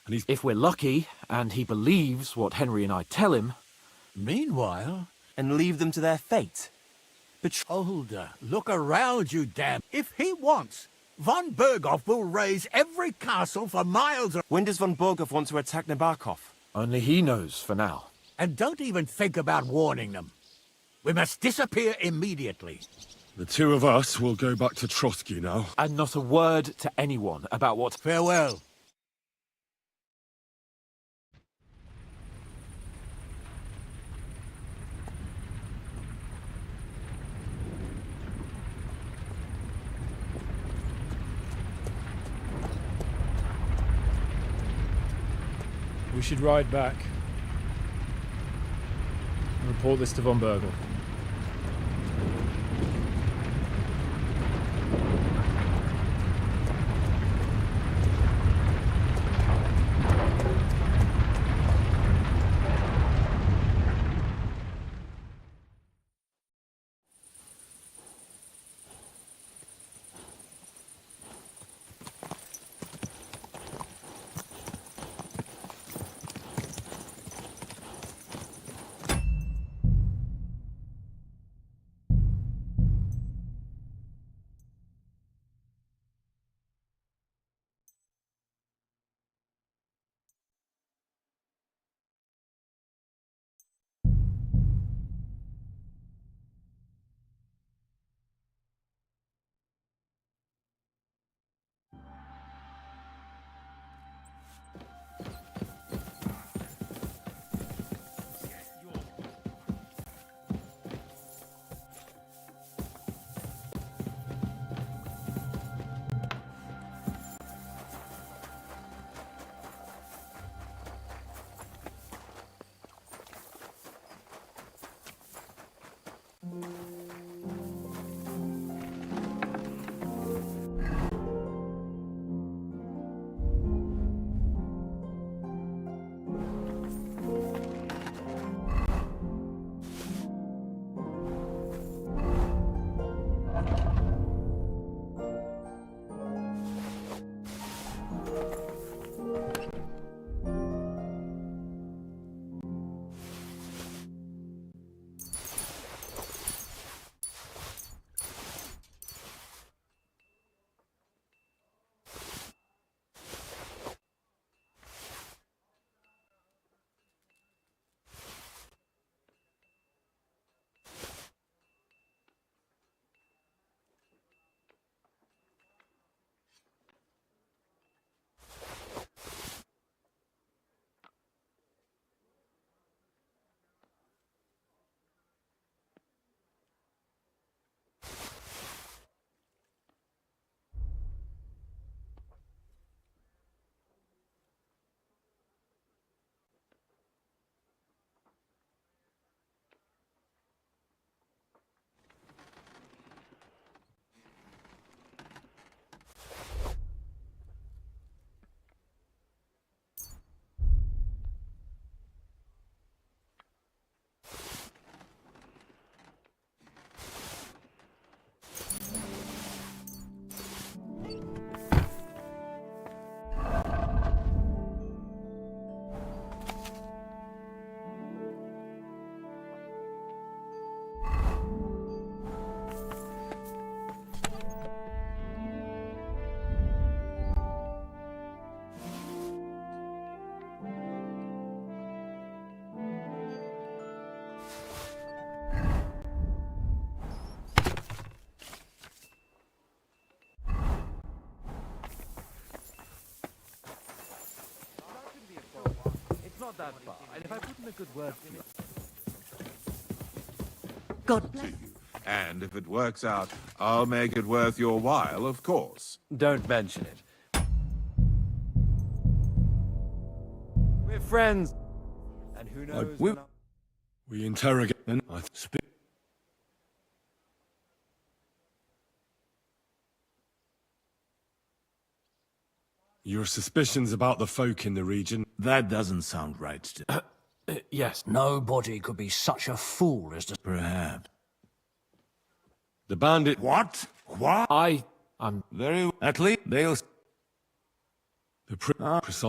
and he's... If we're lucky, and he believes what Henry and I tell him... Meanwhile... And leave them to their fate. Older, look around you, damn. If he wants, von Bergov will raise every castle for miles... When does von Bergov want to attack Nabokov? Only he knows for now. And don't even think about warning them. We must disappear immediately. The two of us will go back to Trotsky now. And not a word to anyone about what... Farewell. We should ride back and report this to von Bergel. not that far. And if I put in a good word for you... God To you. And if it works out, I'll make it worth your while, of course. Don't mention it. We're friends. And who knows... We interrogate and I speak. Your suspicions about the folk in the region? That doesn't sound right to Yes. Nobody could be such a fool as to... Perhaps. The bandit... What? What? I'm... Very... At least they'll... The precise...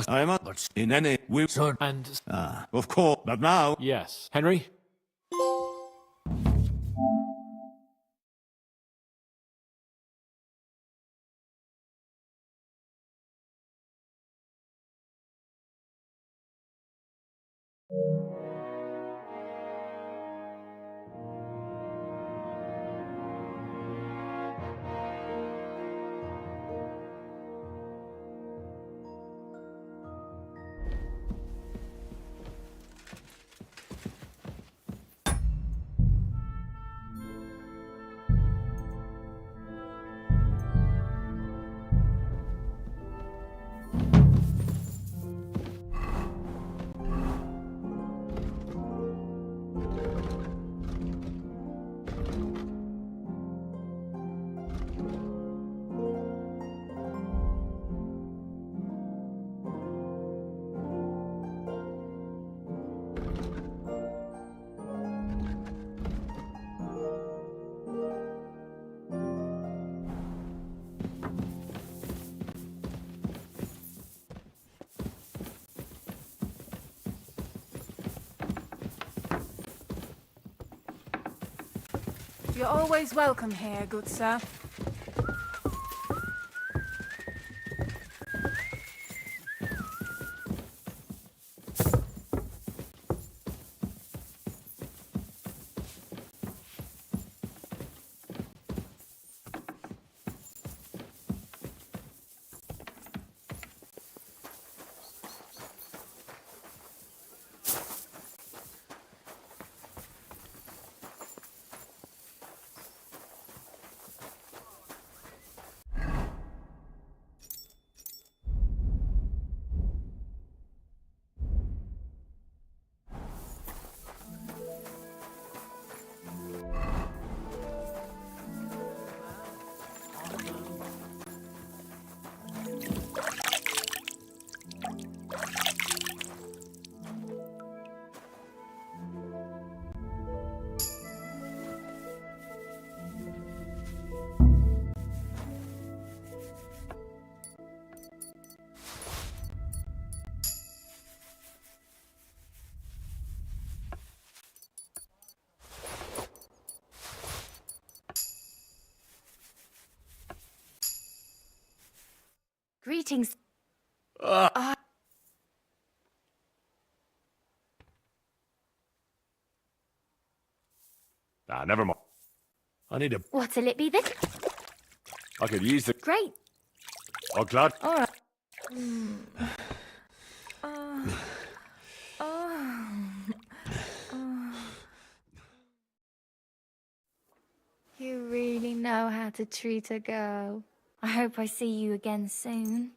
I'm not... But in any... We... So... And... Of course. But now... Yes. Henry? You're always welcome here, good sir. Greetings. Nah, never mind. I need a... What'll it be this? I could use the... Great. Oh, glad. All right. You really know how to treat a girl. I hope I see you again soon.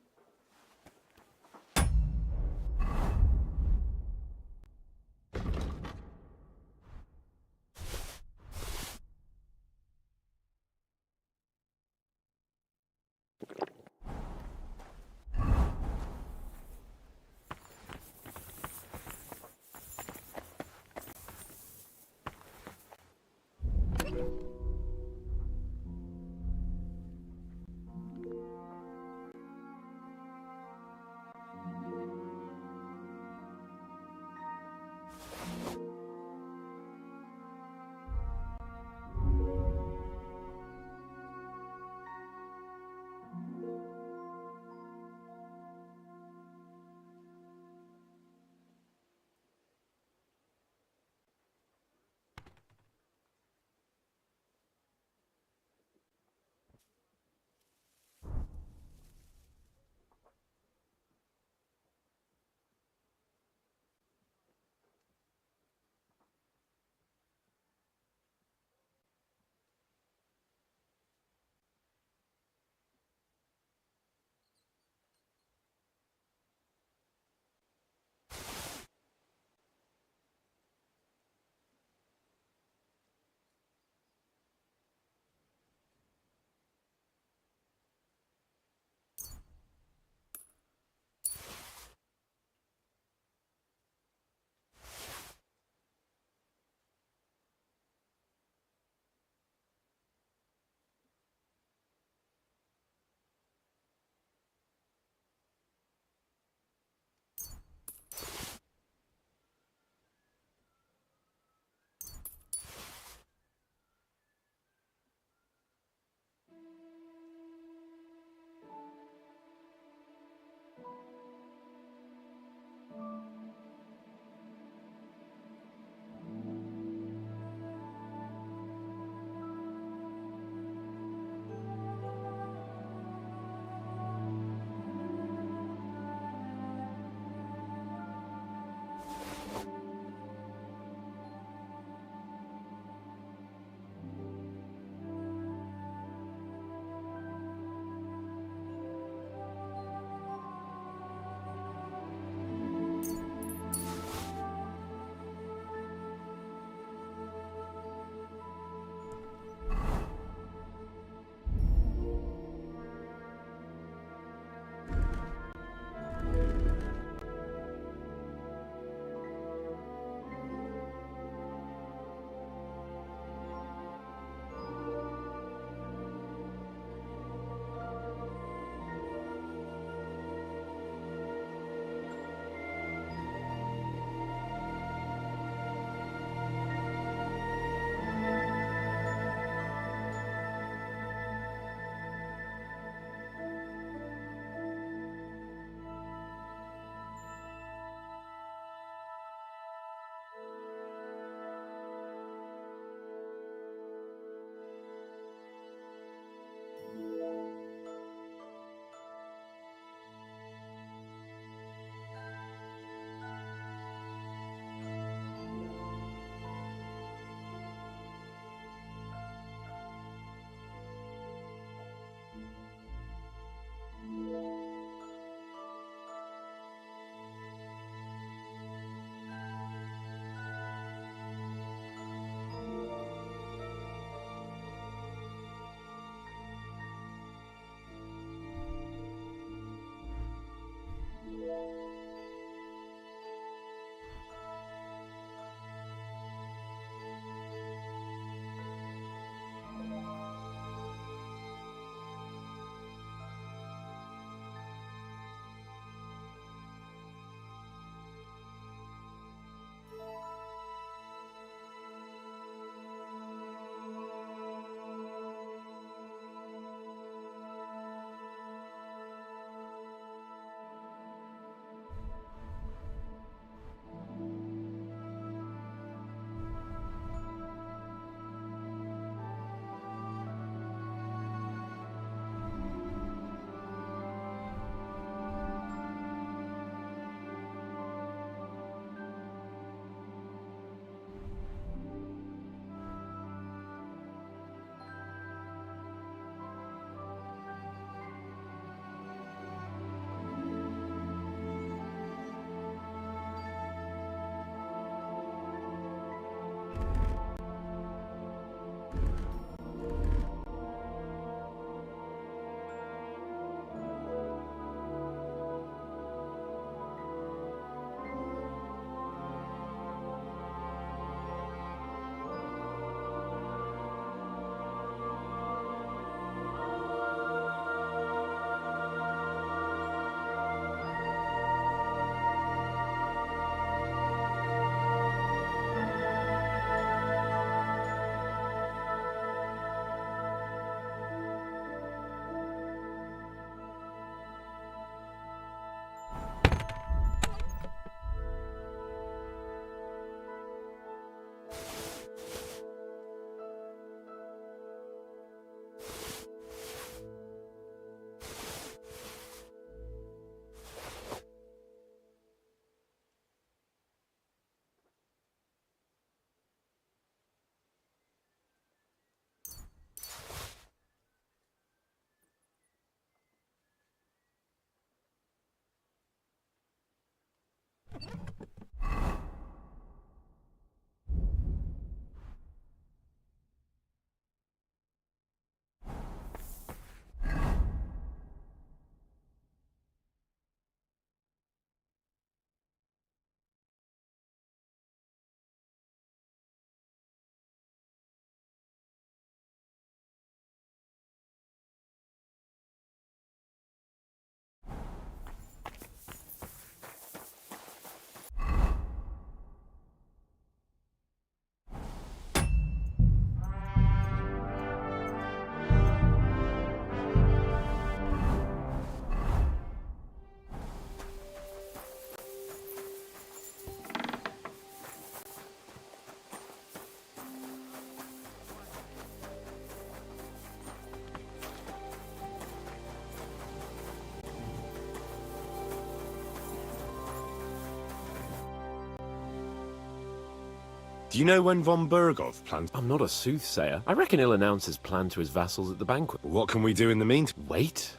Do you know when von Bergov plans? I'm not a soothsayer. I reckon he'll announce his plan to his vassals at the banquet. What can we do in the meantime? Wait.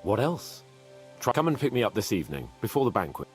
What else? Come and pick me up this evening, before the banquet.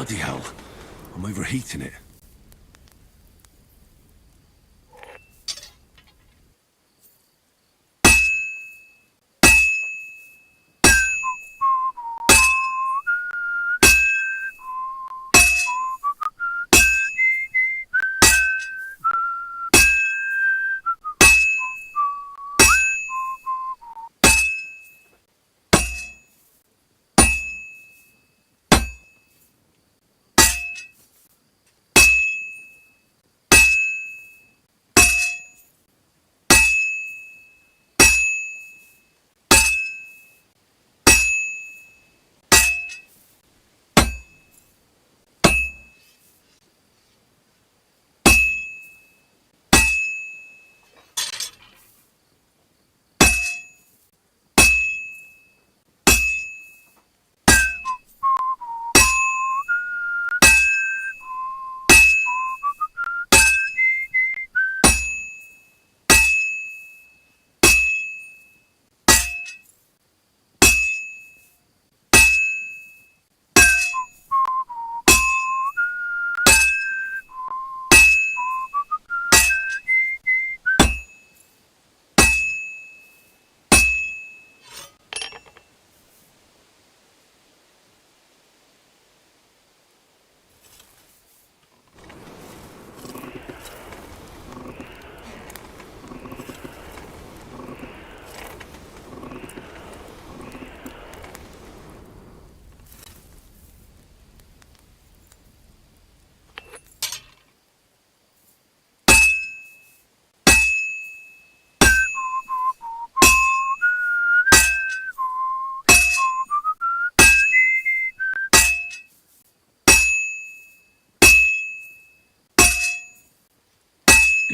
Bloody hell. I'm overheating it.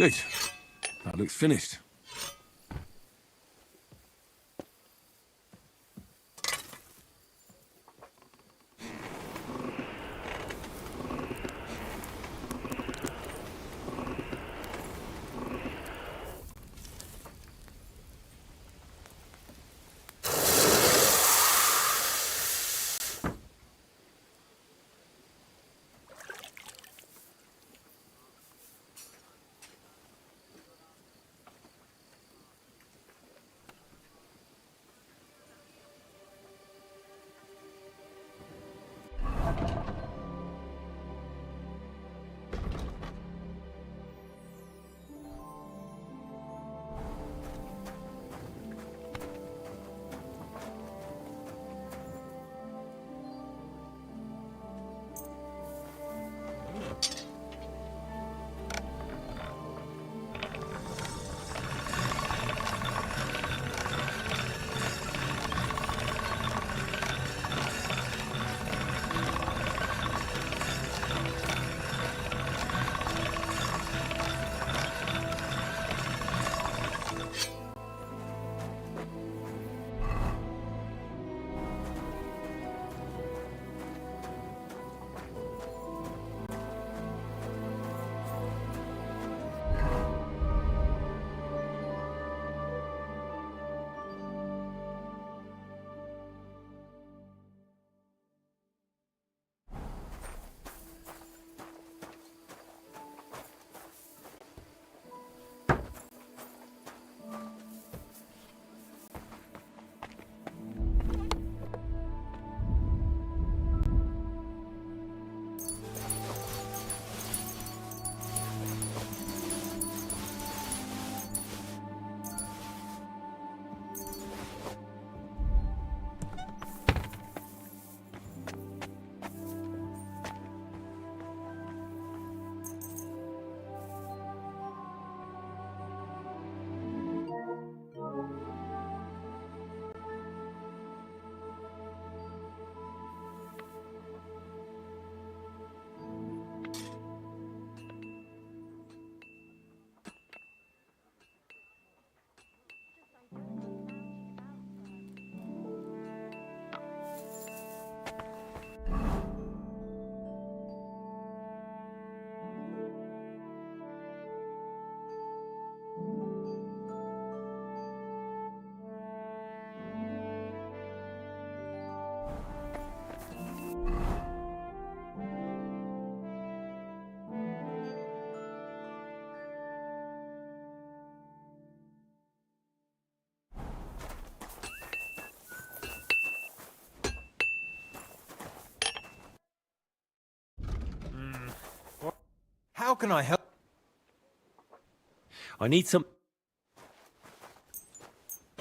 Good. That looks finished. How can I help? I need some...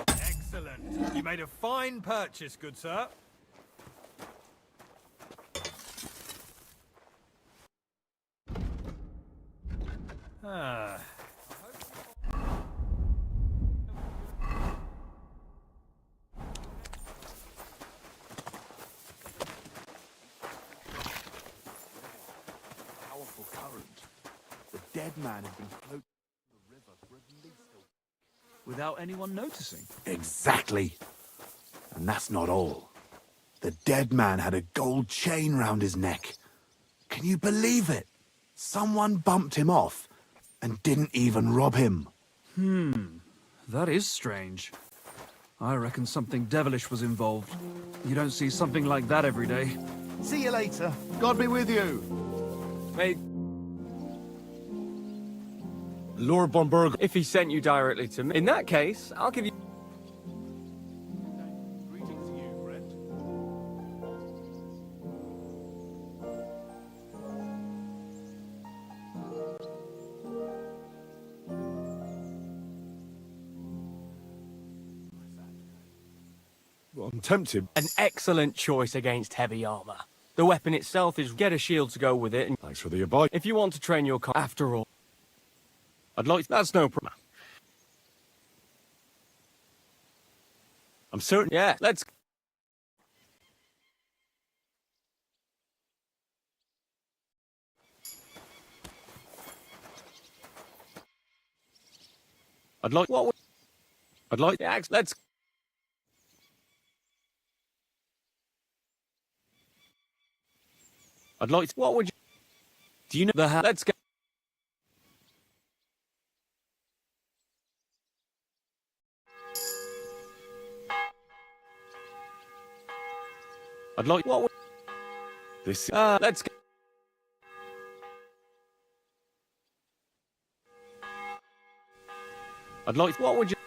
Excellent. You made a fine purchase, good sir. Ah. Powerful current. The dead man had been floating in the river for at least a week. Without anyone noticing. Exactly. And that's not all. The dead man had a gold chain round his neck. Can you believe it? Someone bumped him off and didn't even rob him. That is strange. I reckon something devilish was involved. You don't see something like that every day. See you later. God be with you. Mate, Lord von Berg. if he sent you directly to me, in that case, I'll give you... Greetings to you, friend. Well, I'm tempted. An excellent choice against heavy armor. The weapon itself is get a shield to go with it, and Thanks for the advice. if you want to train your after all, I'd like... That's no problem. I'm certain. Yeah, let's... I'd like... What would... I'd like... Yeah, let's... I'd like... What would you... Do you know the... Let's go... I'd like... What would... This. Let's go... I'd like... What would you...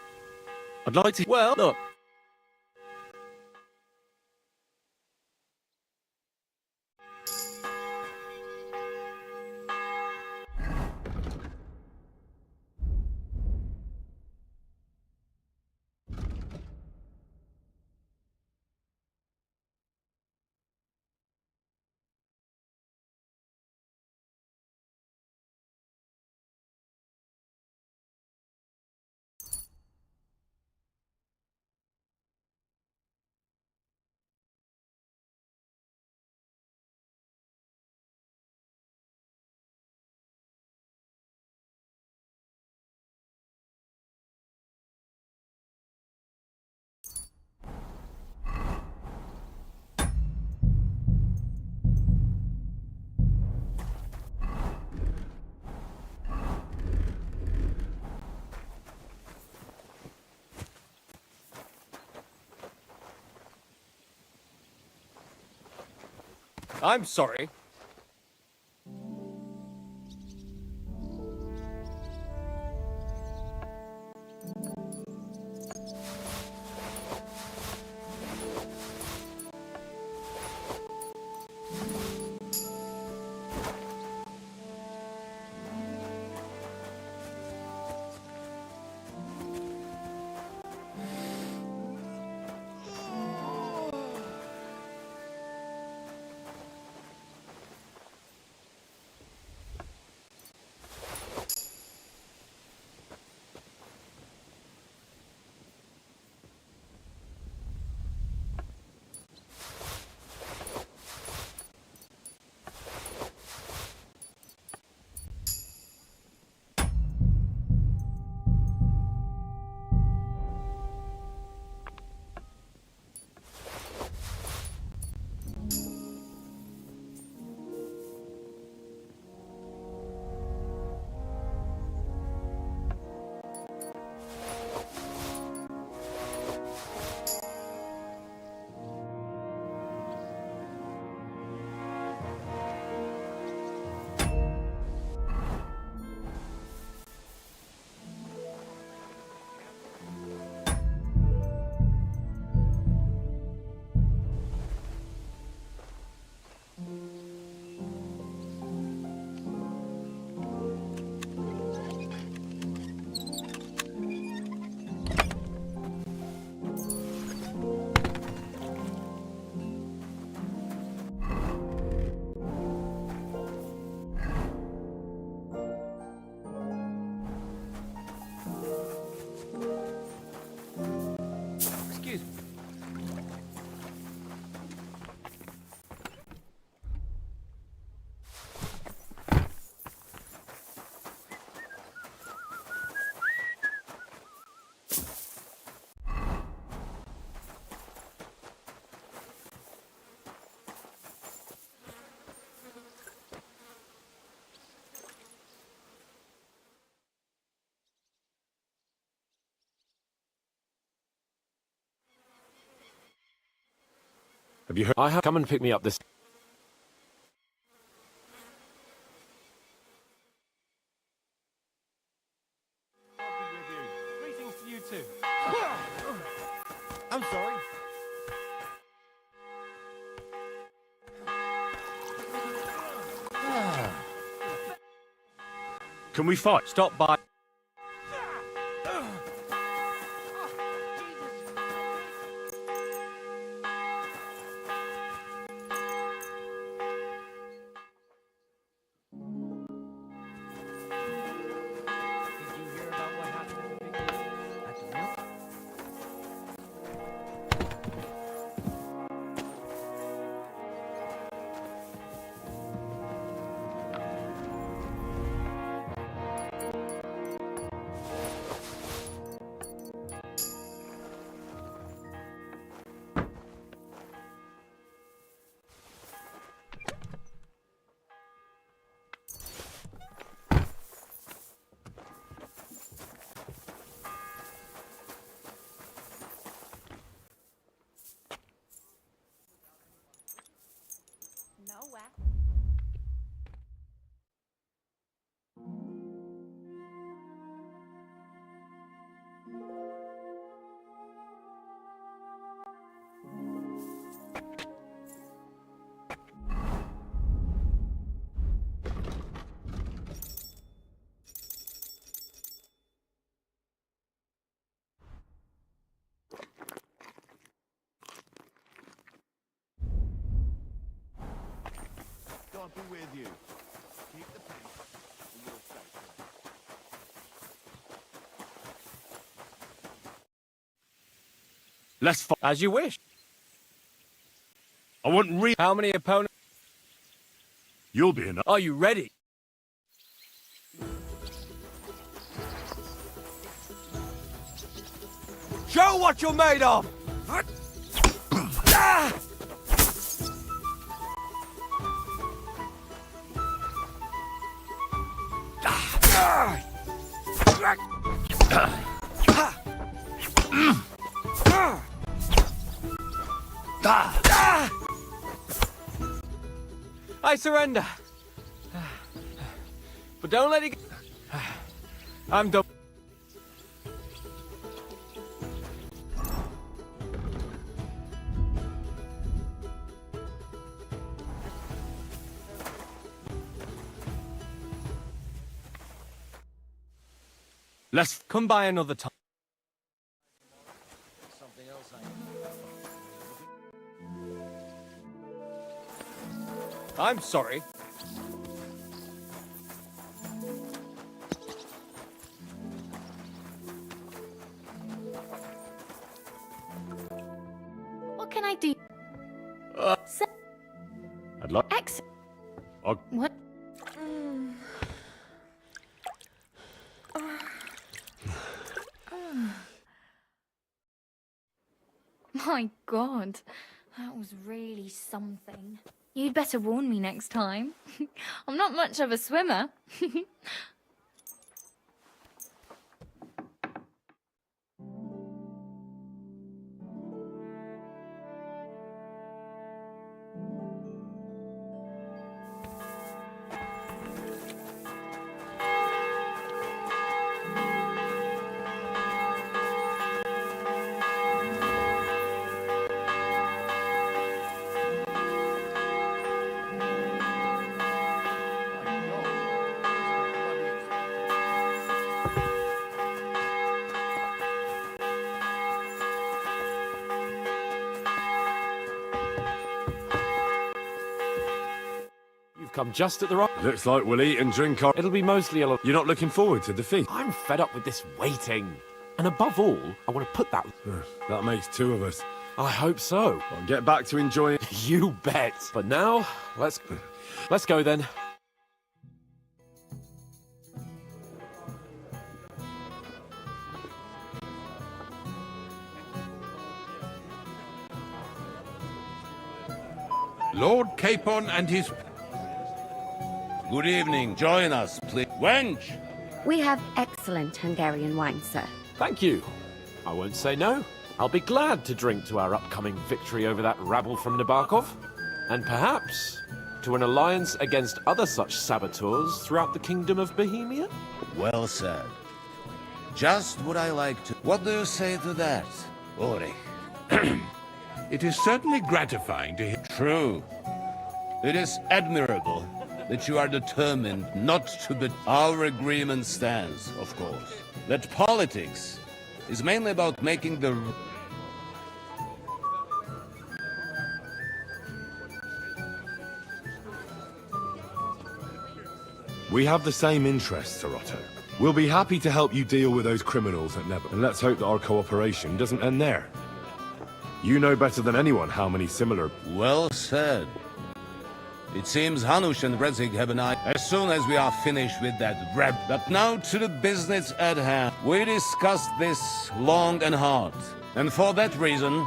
I'd like to... Well, look... I'm sorry. Have you heard? I have. Come and pick me up this. Greetings to you too. I'm sorry. Can we fight? Stop by. Nowhere. God be with you. Keep the peace, and you'll stay safe. Let's fight. As you wish. I want real. How many opponents? You'll be enough. Are you ready? Show what you're made of! I surrender. But don't let it go. I'm done. Let's come by another time. Something else I'm sorry. What can I do? I'd like. Excellent. What? My God, that was really something. You'd better warn me next time. I'm not much of a swimmer. Come just at the right. Looks like we'll eat and drink our. It'll be mostly a lot. You're not looking forward to defeat. I'm fed up with this waiting. And above all, I want to put that. That makes two of us. I hope so. I'll get back to enjoying. You bet. But now, let's go then. Lord Capon and his... Good evening. Join us, please. Wench! We have excellent Hungarian wine, sir. Thank you. I won't say no. I'll be glad to drink to our upcoming victory over that rabble from Nabokov, and perhaps to an alliance against other such saboteurs throughout the kingdom of Bohemia? Well said. Just what I like to... What do you say to that, Ulrich? It is certainly gratifying to hear... True. It is admirable that you are determined not to be... Our agreement stands, of course, that politics is mainly about making the... We have the same interests, Sir Otto. We'll be happy to help you deal with those criminals at Never, and let's hope that our cooperation doesn't end there. You know better than anyone how many similar... Well said. It seems Hanush and Rezig have an eye as soon as we are finished with that rap. But now to the business at hand. We discussed this long and hard, and for that reason...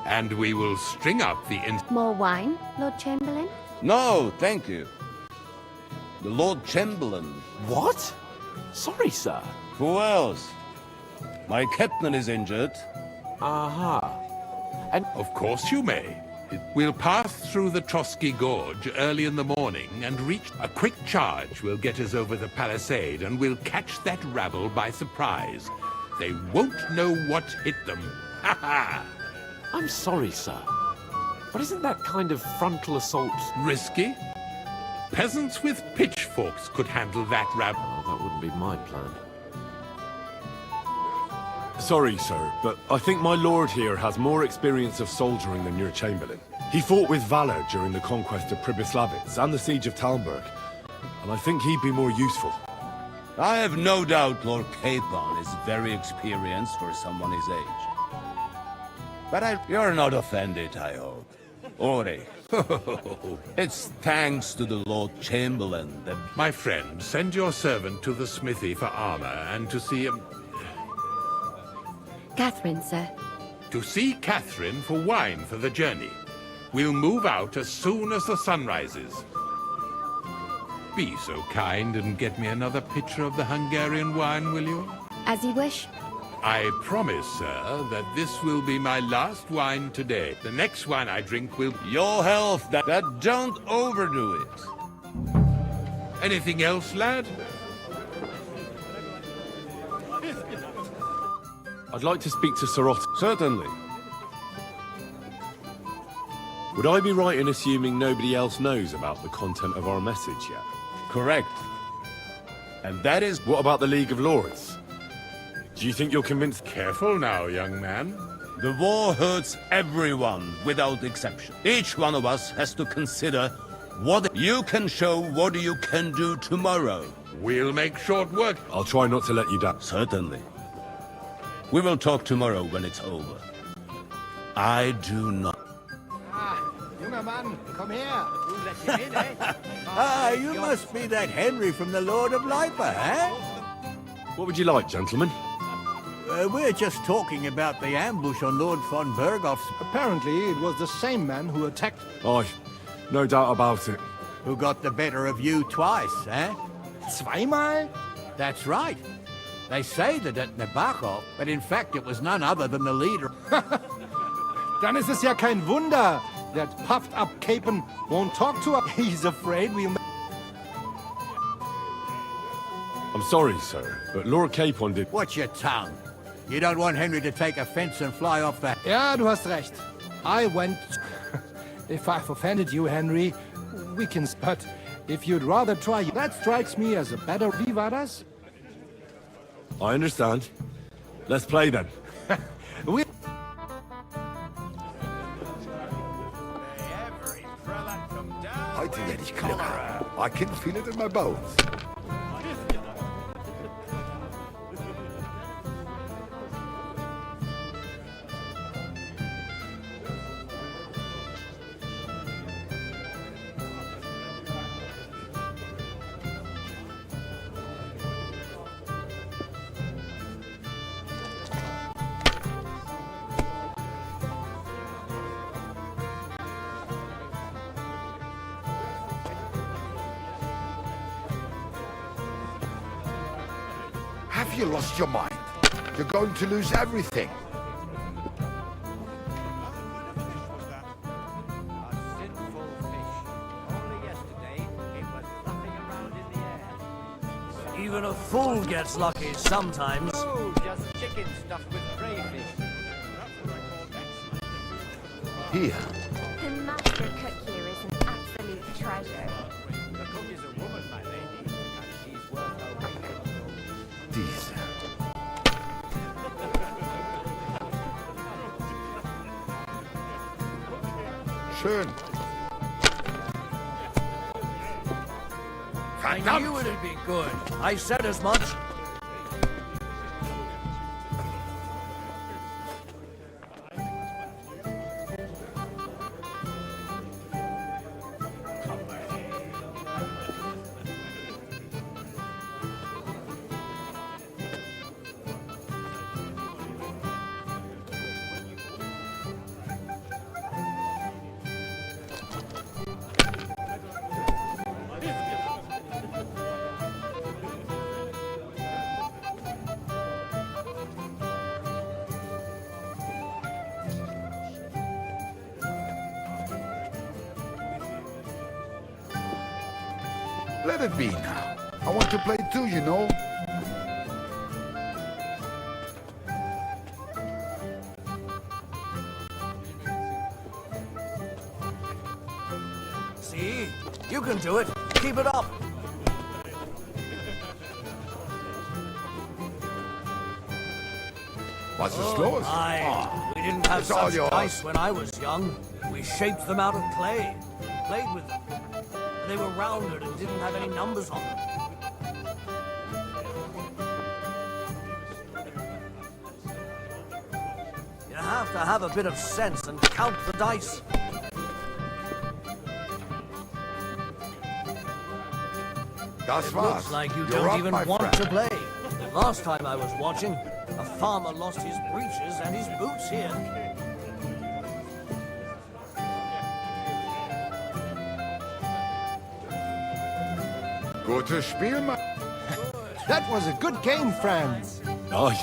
And we will string up the... More wine, Lord Chamberlain? No, thank you. The Lord Chamberlain. What? Sorry, sir. Who else? My captain is injured. Aha. And of course you may. We'll pass through the Trotsky Gorge early in the morning and reach... A quick charge will get us over the palisade, and we'll catch that rabble by surprise. They won't know what hit them. Ha ha! I'm sorry, sir. But isn't that kind of frontal assault... Risky? Peasants with pitchforks could handle that rabble. Oh, that wouldn't be my plan. Sorry, sir, but I think my lord here has more experience of soldiering than your Chamberlain. He fought with valor during the conquest of Pribyslavitz and the siege of Talmberg, and I think he'd be more useful. I have no doubt Lord Capon is very experienced for someone his age. But you're not offended, I hope. Ori. It's thanks to the Lord Chamberlain that... My friend, send your servant to the smithy for armor and to see him... Catherine, sir. To see Catherine for wine for the journey. We'll move out as soon as the sun rises. Be so kind and get me another pitcher of the Hungarian wine, will you? As you wish. I promise, sir, that this will be my last wine today. The next wine I drink will... Your health, that don't overdo it. Anything else, lad? I'd like to speak to Sir Otto. Certainly. Would I be right in assuming nobody else knows about the content of our message yet? Correct. And that is... What about the League of Lords? Do you think you're convinced? Careful now, young man. The war hurts everyone, without exception. Each one of us has to consider what you can show, what you can do tomorrow. We'll make short work. I'll try not to let you down. Certainly. We will talk tomorrow when it's over. I do not... Junger Mann, komm her. You must be that Henry from the Lord of Lipa, eh? What would you like, gentlemen? We're just talking about the ambush on Lord von Bergoff's... Apparently, it was the same man who attacked... Aye, no doubt about it. Who got the better of you twice, eh? Zweimal? That's right. They say that at Nabokov, but in fact it was none other than the leader. Dann ist es ja kein Wunder. That puffed-up Capon won't talk to us. He's afraid we'll... I'm sorry, sir, but Lord Capon did... Watch your tongue. You don't want Henry to take offense and fly off that... Ja, du hast recht. I went... If I've offended you, Henry, we can... But if you'd rather try... That strikes me as a better... Wie war das? I understand. Let's play then. Heute werde ich Glück haben. I can feel it in my bones. Have you lost your mind? You're going to lose everything. the fool gets lucky sometimes. Oh, just chicken stuffed with crayfish. Here. The master cook here is an absolute treasure. The cook is a woman, my lady, and she's worth her weight in gold. These. Schön. I knew it'd be good. I said as much. Let it be now. I want to play too, you know. See? You can do it. Keep it up. What's the slowest? We didn't have it's all such yours. dice when I was young. We shaped them out of clay. Played with them. They were rounded and didn't have any numbers on them. You have to have a bit of sense and count the dice. Das It war's. looks like you You're don't up, even my want friend. to play. Last time I was watching, a farmer lost his breeches and his boots here. Gutes Spiel, man. That was a good game, friends. Aye.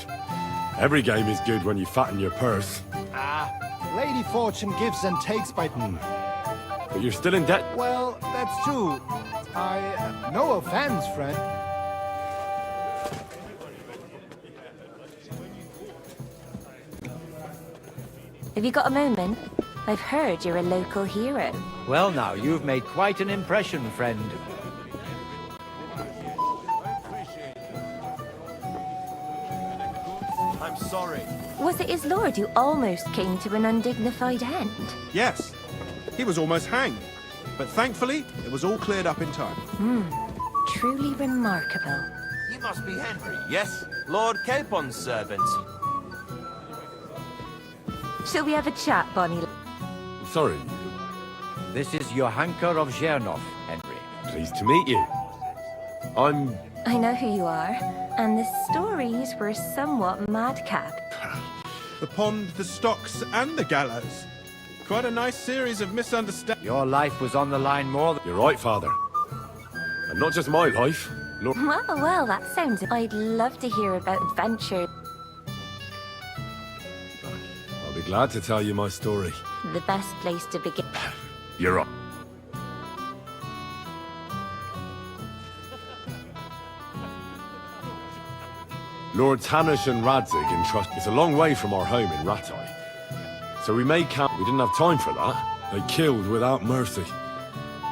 Every game is good when you fatten your purse. Lady Fortune gives and takes by... But you're still in debt. Well, that's true. No offense, friend. Have you got a moment? I've heard you're a local hero. Well now, you've made quite an impression, friend. I'm sorry. Was it his lord who almost came to an undignified end? Yes. He was almost hanged. But thankfully, it was all cleared up in time. Truly remarkable. You must be Henry, yes? Lord Capon's servant. Shall we have a chat, Bonnie? Sorry. This is Johanka of Zhernov, Henry. Pleased to meet you. I'm... I know who you are, and the stories were somewhat madcap. The pond, the stocks, and the gallows. Quite a nice series of misunderstandings. Your life was on the line more than... You're right, Father. And not just my life. Lord... Well, that sounds... I'd love to hear about adventure. I'll be glad to tell you my story. The best place to begin. You're up. Lords Hanish and Radzig entrust... It's a long way from our home in Ratai. So we made camp. We didn't have time for that. They killed without mercy.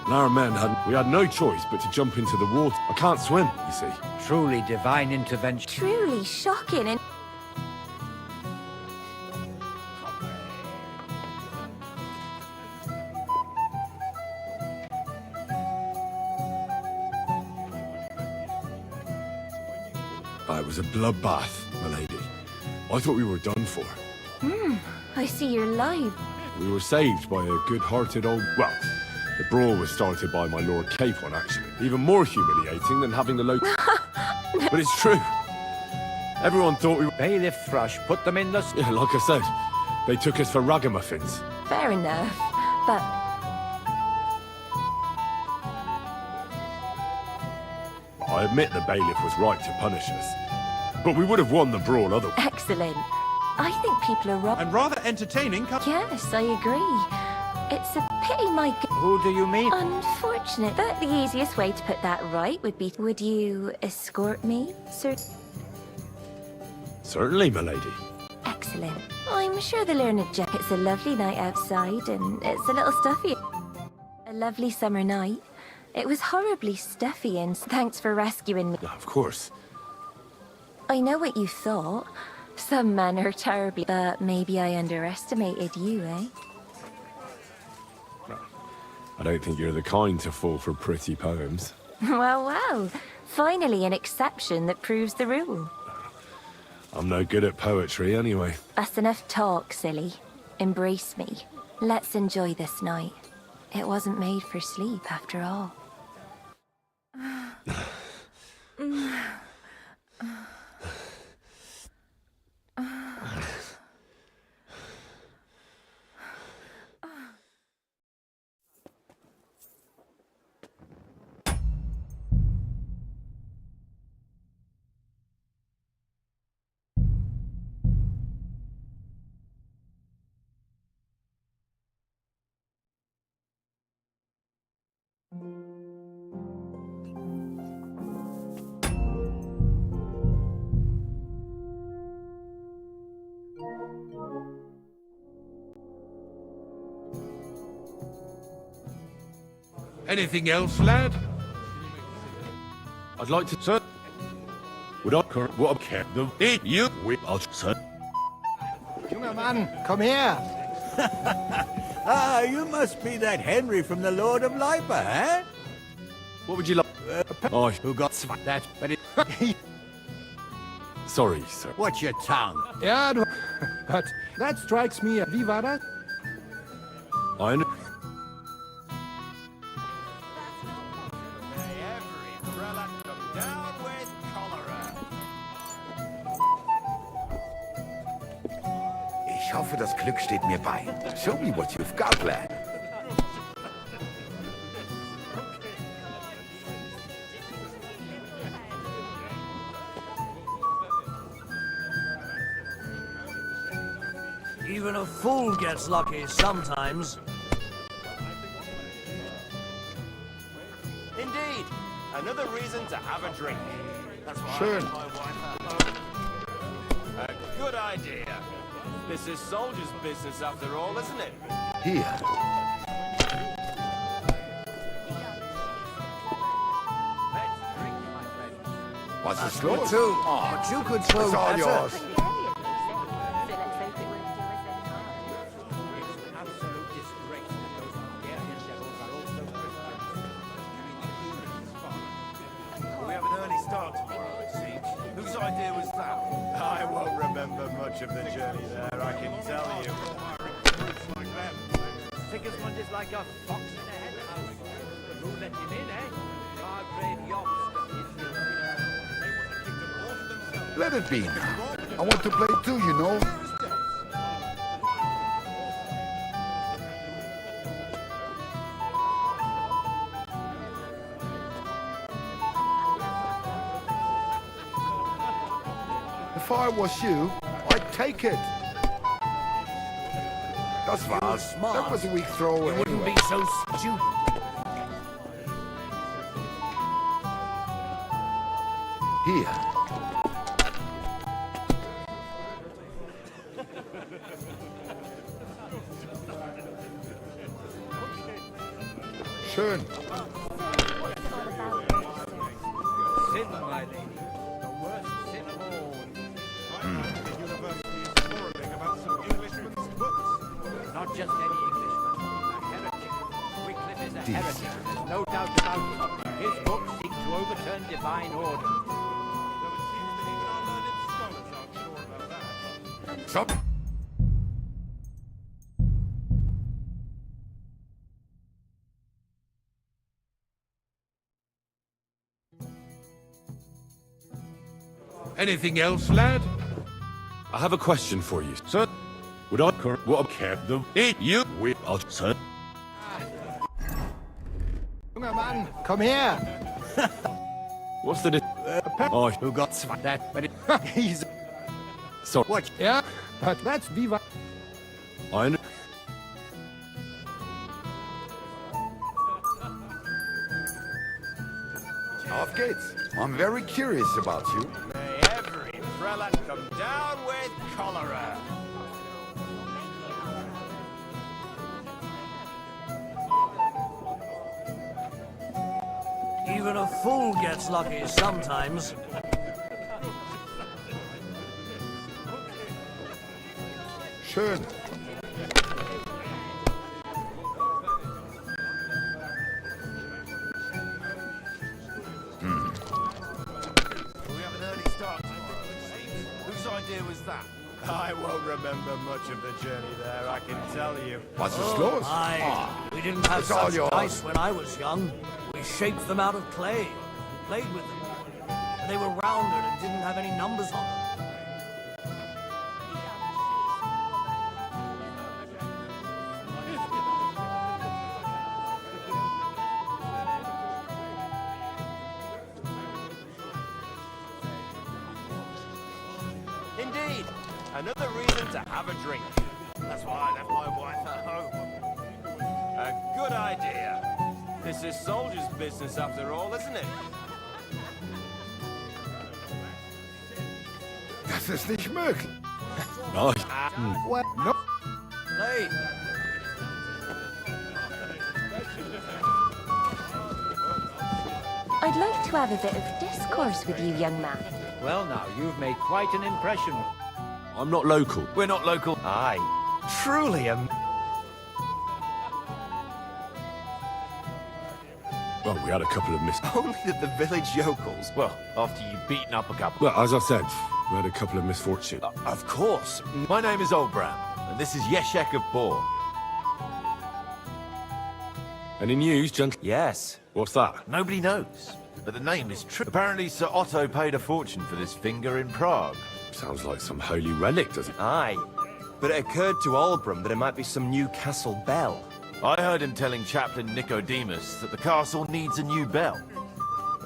And our men we had no choice but to jump into the water. I can't swim, you see. Truly divine intervention. Truly shocking and... It was a bloodbath, my lady. I thought we were done for. I see you're live. We were saved by a good-hearted old... Well, the brawl was started by my Lord Capon, actually. Even more humiliating than having the local... But it's true. Everyone thought we were... Bailiff Thrush put them in the... Yeah, like I said, they took us for ragamuffins. Fair enough, but... I admit the bailiff was right to punish us. But we would have won the brawl otherwise. Excellent. I think people are wrong. And rather entertaining... Yes, I agree. It's a pity my... Who do you mean? Unfortunate, but the easiest way to put that right would be... Would you escort me, sir? Certainly, my lady. Excellent. I'm sure the learned jacket's a lovely night outside, and it's a little stuffy. A lovely summer night. It was horribly stuffy, and thanks for rescuing me. Of course. I know what you thought. Some men are terribly... But maybe I underestimated you, eh? I don't think you're the kind to fall for pretty poems. Well, well. Finally an exception that proves the rule. I'm no good at poetry anyway. That's enough talk, silly. Embrace me. Let's enjoy this night. It wasn't made for sleep, after all. Anything else, lad? I'd like to... Sir? Would I... What I care... The... You... I'll... Sir? Junger Mann, komm her! Ah, you must be that Henry from the Lord of Lipa, eh? What would you like? Oh, Who got that? But it... Sorry, sir. What's your tongue? Ja, du... But that strikes me... Wie war das? I know... Ich hoffe, das Glück steht mir bei. Show me what you've got, lad. Even a fool gets lucky sometimes. Indeed. Another reason to have a drink. That's why Schön. my wife at home. A good idea. This is soldier's business after all, isn't it? Hier. Was ist los? Oh, but you could throw It's all better. yours. We have an early start tomorrow, it seems. Whose idea was that? I won't remember much of the journey there, I can tell you. Sigismund is like a fox in a hen house. Who let him in, eh? Margrave Let it be now. I want to play too, you know. If I was you, I'd take it. Das war's. That was a weak throwaway. You wouldn't anyway. be so stupid. Hier. Schön. Sin, my lady. The worst sin of all. Not just any Englishman. A heretic. Wycliffe is a heretic. There's no doubt about it. His books seek to overturn divine order. Stop. Anything else, lad? I have a question for you. Sir? Would I... What I care... The... You... I'll... Sir? Junger Mann, komm her! What's the... Oh, Who got that? But it... He's... sorry. What? Ja, but that's... Wie war... I know... kids. I'm very curious about you. May every prelate come down with cholera. Even a fool gets lucky sometimes. Schön. We have an early start. Whose idea was that? I won't remember much of the journey there, I can tell you. Was ist los? We didn't have It's all such yours. dice when I was young. We shaped them out of clay, played with them. They were rounded and didn't have any numbers on them. Indeed, another reason to have a drink. That's why I left my wife at home. A good idea. This is soldier's business after all, isn't it? Das ist nicht möglich. Nice. Well, no. Play. I'd like to have a bit of discourse with you, young man. Well now, you've made quite an impression. I'm not local. We're not local. Aye. Truly a... Well, we had a couple of Only that the village yokels... Well, after you've beaten up a couple. Well, as I said, we had a couple of misfortunes. Of course. My name is Olbram, and this is Yeshek of Bohr. Any news, gentlemen? Yes. What's that? Nobody knows, but the name is true. Apparently Sir Otto paid a fortune for this finger in Prague. Sounds like some holy relic, doesn't it? Aye. But it occurred to Olbram that it might be some new castle bell. I heard him telling Chaplain Nicodemus that the castle needs a new bell.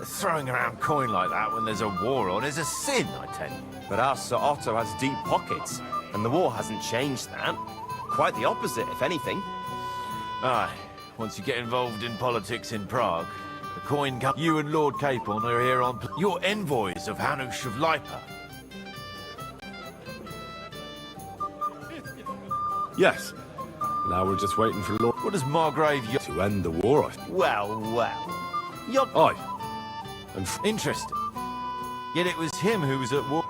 Throwing around coin like that when there's a war on is a sin, I tell you. But our Sir Otto has deep pockets, and the war hasn't changed that. Quite the opposite, if anything. Aye. Once you get involved in politics in Prague, the coin comes. You and Lord Capon are here on... You're envoys of Hanush of Lipa. Yes. Now we're just waiting for Lord... What does Margrave... To end the war, Well, well. You're... Aye. And... Interesting. Yet it was him who was at war.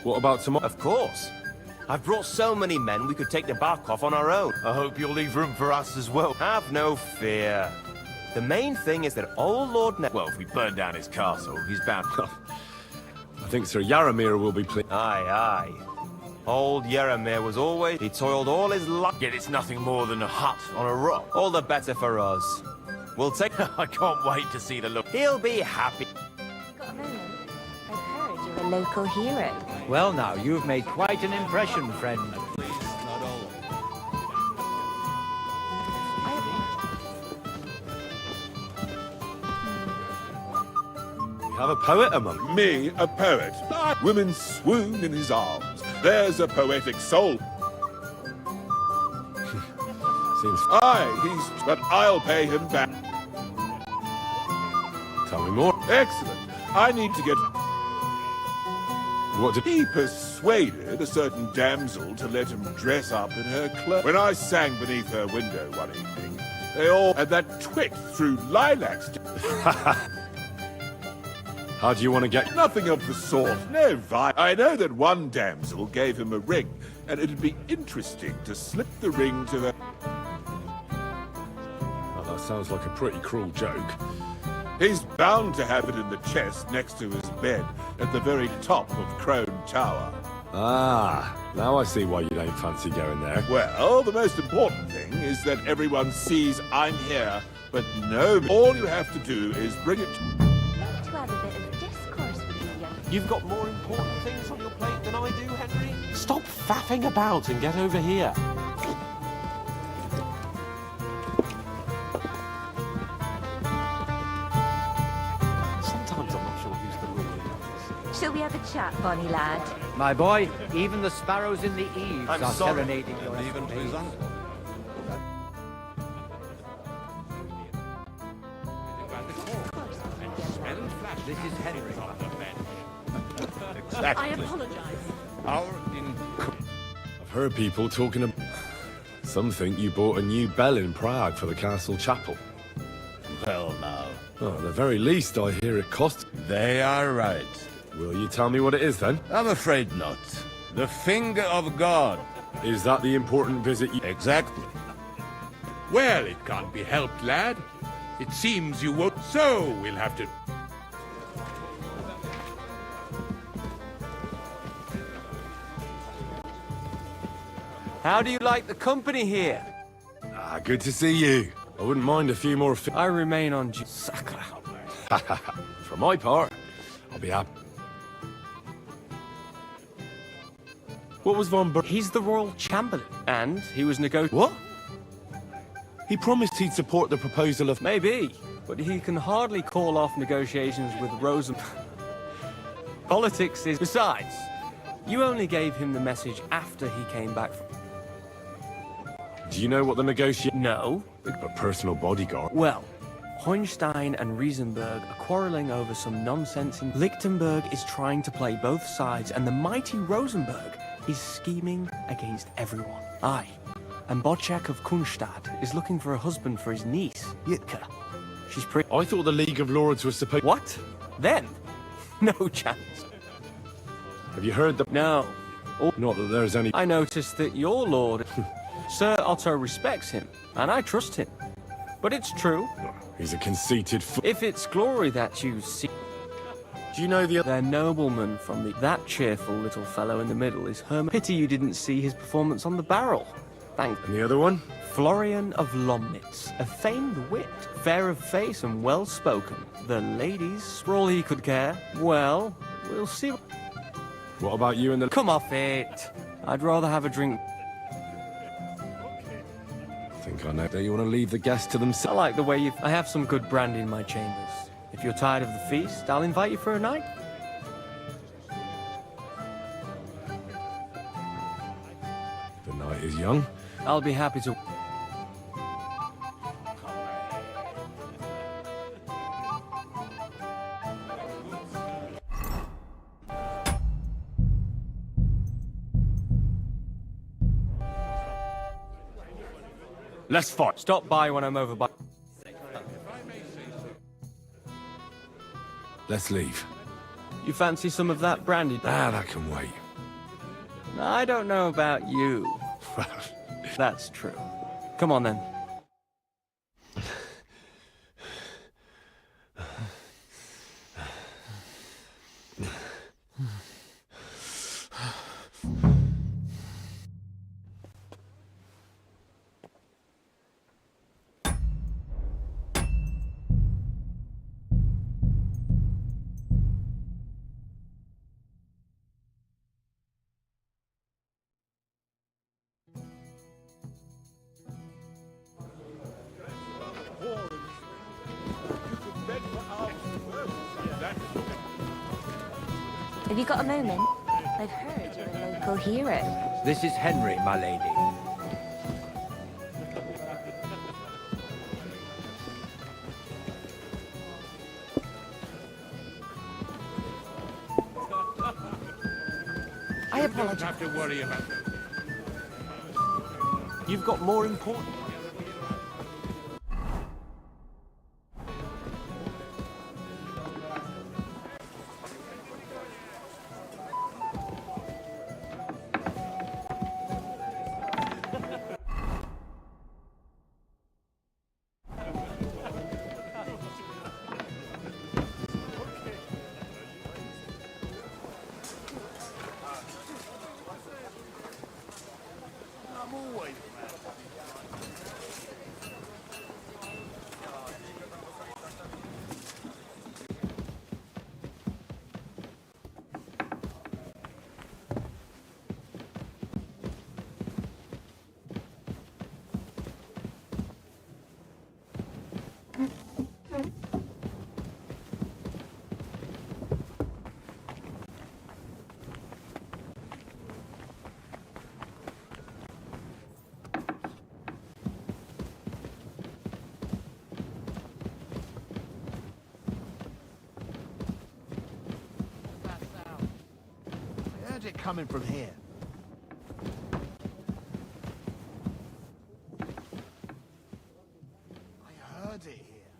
What about tomorrow? Of course. I've brought so many men we could take the bark off on our own. I hope you'll leave room for us as well. Have no fear. The main thing is that old Lord Well, if we burn down his castle, he's bound... I think Sir Yaramir will be pleased. Aye, aye. Old Yaramir was always... He toiled all his luck... Yet it's nothing more than a hut on a rock. All the better for us. We'll take... I can't wait to see the look. He'll be happy. Got a moment? I've heard you're a local hero. Well now, you've made quite an impression, friend. We have a poet among... Me, a poet. Women swoon in his arms. There's a poetic soul. Seems... Aye, he's... But I'll pay him back. Tell me more. Excellent. I need to get... What did... He persuaded a certain damsel to let him dress up in her clothes. When I sang beneath her window one evening, they all... And that twit threw lilacs... How do you want to get... Nothing of the sort. No, I know that one damsel gave him a ring, and it'd be interesting to slip the ring to her... Oh, that sounds like a pretty cruel joke. He's bound to have it in the chest next to his bed at the very top of Crone Tower. Ah, now I see why you don't fancy going there. Well, the most important thing is that everyone sees I'm here, but no, all you have to do is bring it to... To have a bit of discourse with you, young man. You've got more important things on your plate than I do, Henry. Stop faffing about and get over here. Sometimes I'm not sure who's the real. Shall we have a chat, Bonnie lad? My boy, even the sparrows in the eaves I'm are sorry. serenading your escapades. This is Henry. I apologize. I've heard people talking about... Some think you bought a new bell in Prague for the castle chapel. Well, now. Oh, at the very least, I hear it cost... They are right. Will you tell me what it is, then? I'm afraid not. The finger of God. Is that the important visit you... Exactly. Well, it can't be helped, lad. It seems you won't, so we'll have to... How do you like the company here? Ah, good to see you. I wouldn't mind a few more... I remain on Sacra. For my part, I'll be happy. What was Von Ber... He's the royal chamberlain, and he was What? He promised he'd support the proposal of... Maybe, but he can hardly call off negotiations with Rosen. Politics is... Besides, you only gave him the message after he came back from... Do you know what the negotiation... No. A personal bodyguard. Well, Hohenstein and Riesenberg are quarreling over some nonsense in... Lichtenberg is trying to play both sides, and the mighty Rosenberg is scheming against everyone. Aye. And Bocek of Kunstadt is looking for a husband for his niece, Yitka. She's pretty... I thought the League of Lords was supposed... What? Then? No chance. Have you heard the... No. Not that there's any... I noticed that your lord... Sir Otto respects him, and I trust him. But it's true. He's a conceited If it's glory that you see... Do you know the... Their nobleman from the... That cheerful little fellow in the middle is Herman... Pity you didn't see his performance on the barrel. Thank... And the other one? Florian of Lomnitz, a famed wit, fair of face and well-spoken. The ladies, for all he could care. Well, we'll see... What about you and the... Come off it. I'd rather have a drink... I think I know that you want to leave the guests to themselves. I like the way you... I have some good brandy in my chambers. If you're tired of the feast, I'll invite you for a night. The night is young. I'll be happy to... Let's fight. Stop by when I'm over by... Let's leave. You fancy some of that brandy? Ah, that can wait. I don't know about you. That's true. Come on, then. Have you got a moment? I've heard you're a local hero. This is Henry, my lady. I You don't apologize. have to worry about it. You've got more important... coming from here. I heard it here.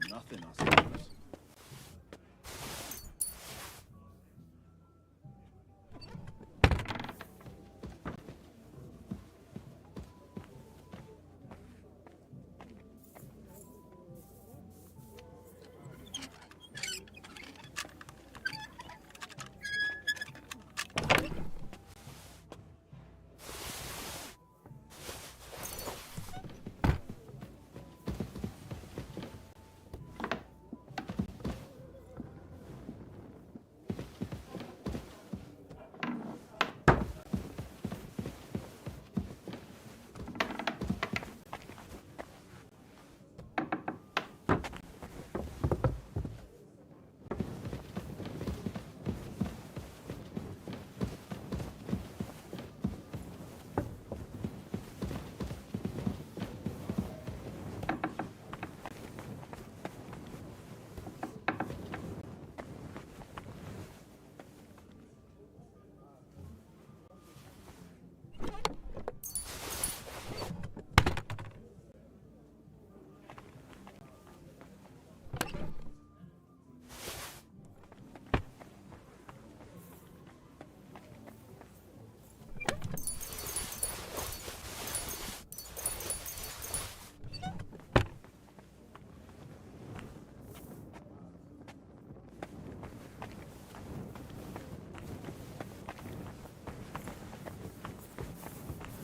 Nothing, I suppose.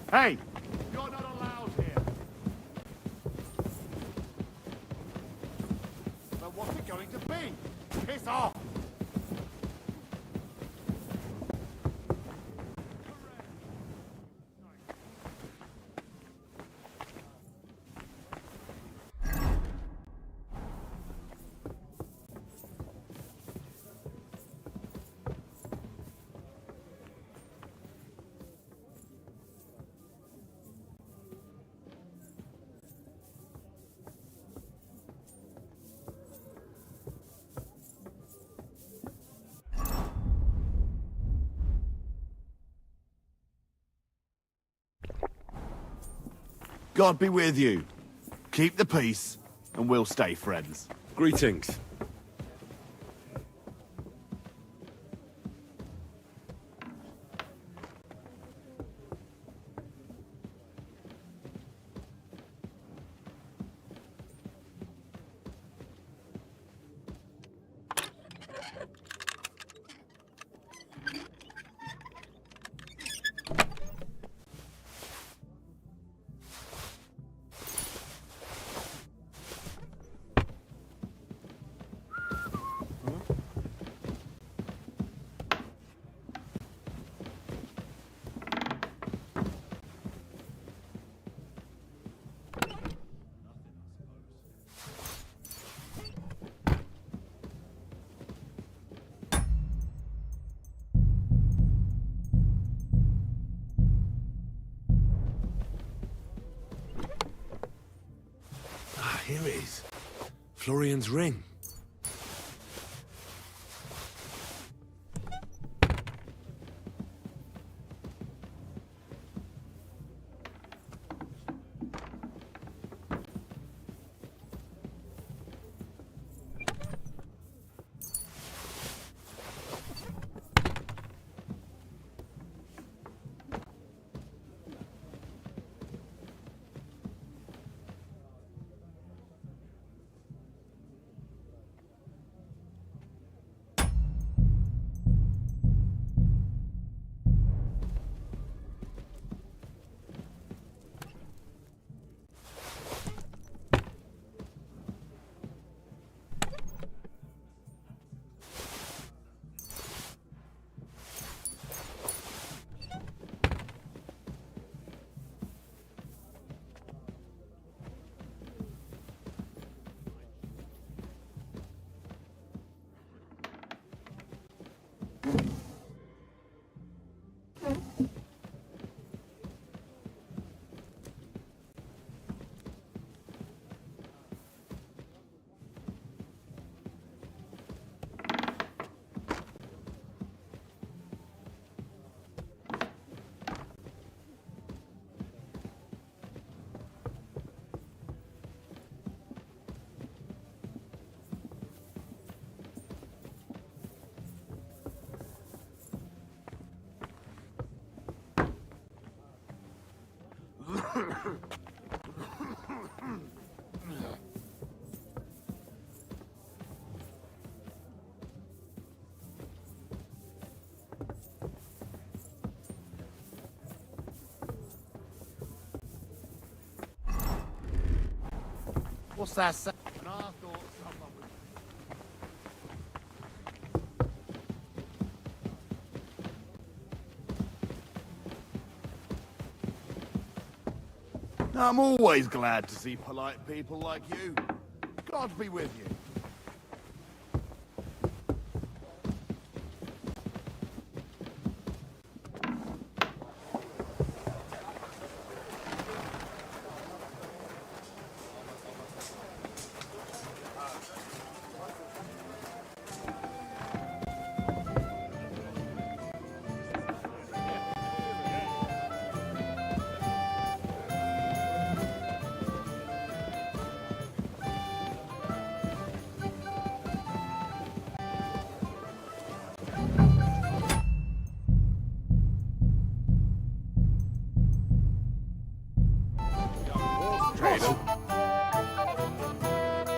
Hey! You're not allowed here. But what's it going to be? Piss off! God be with you. Keep the peace, and we'll stay friends. Greetings. Here it is. Florian's ring. What's that? I'm always glad to see polite people like you. God be with you.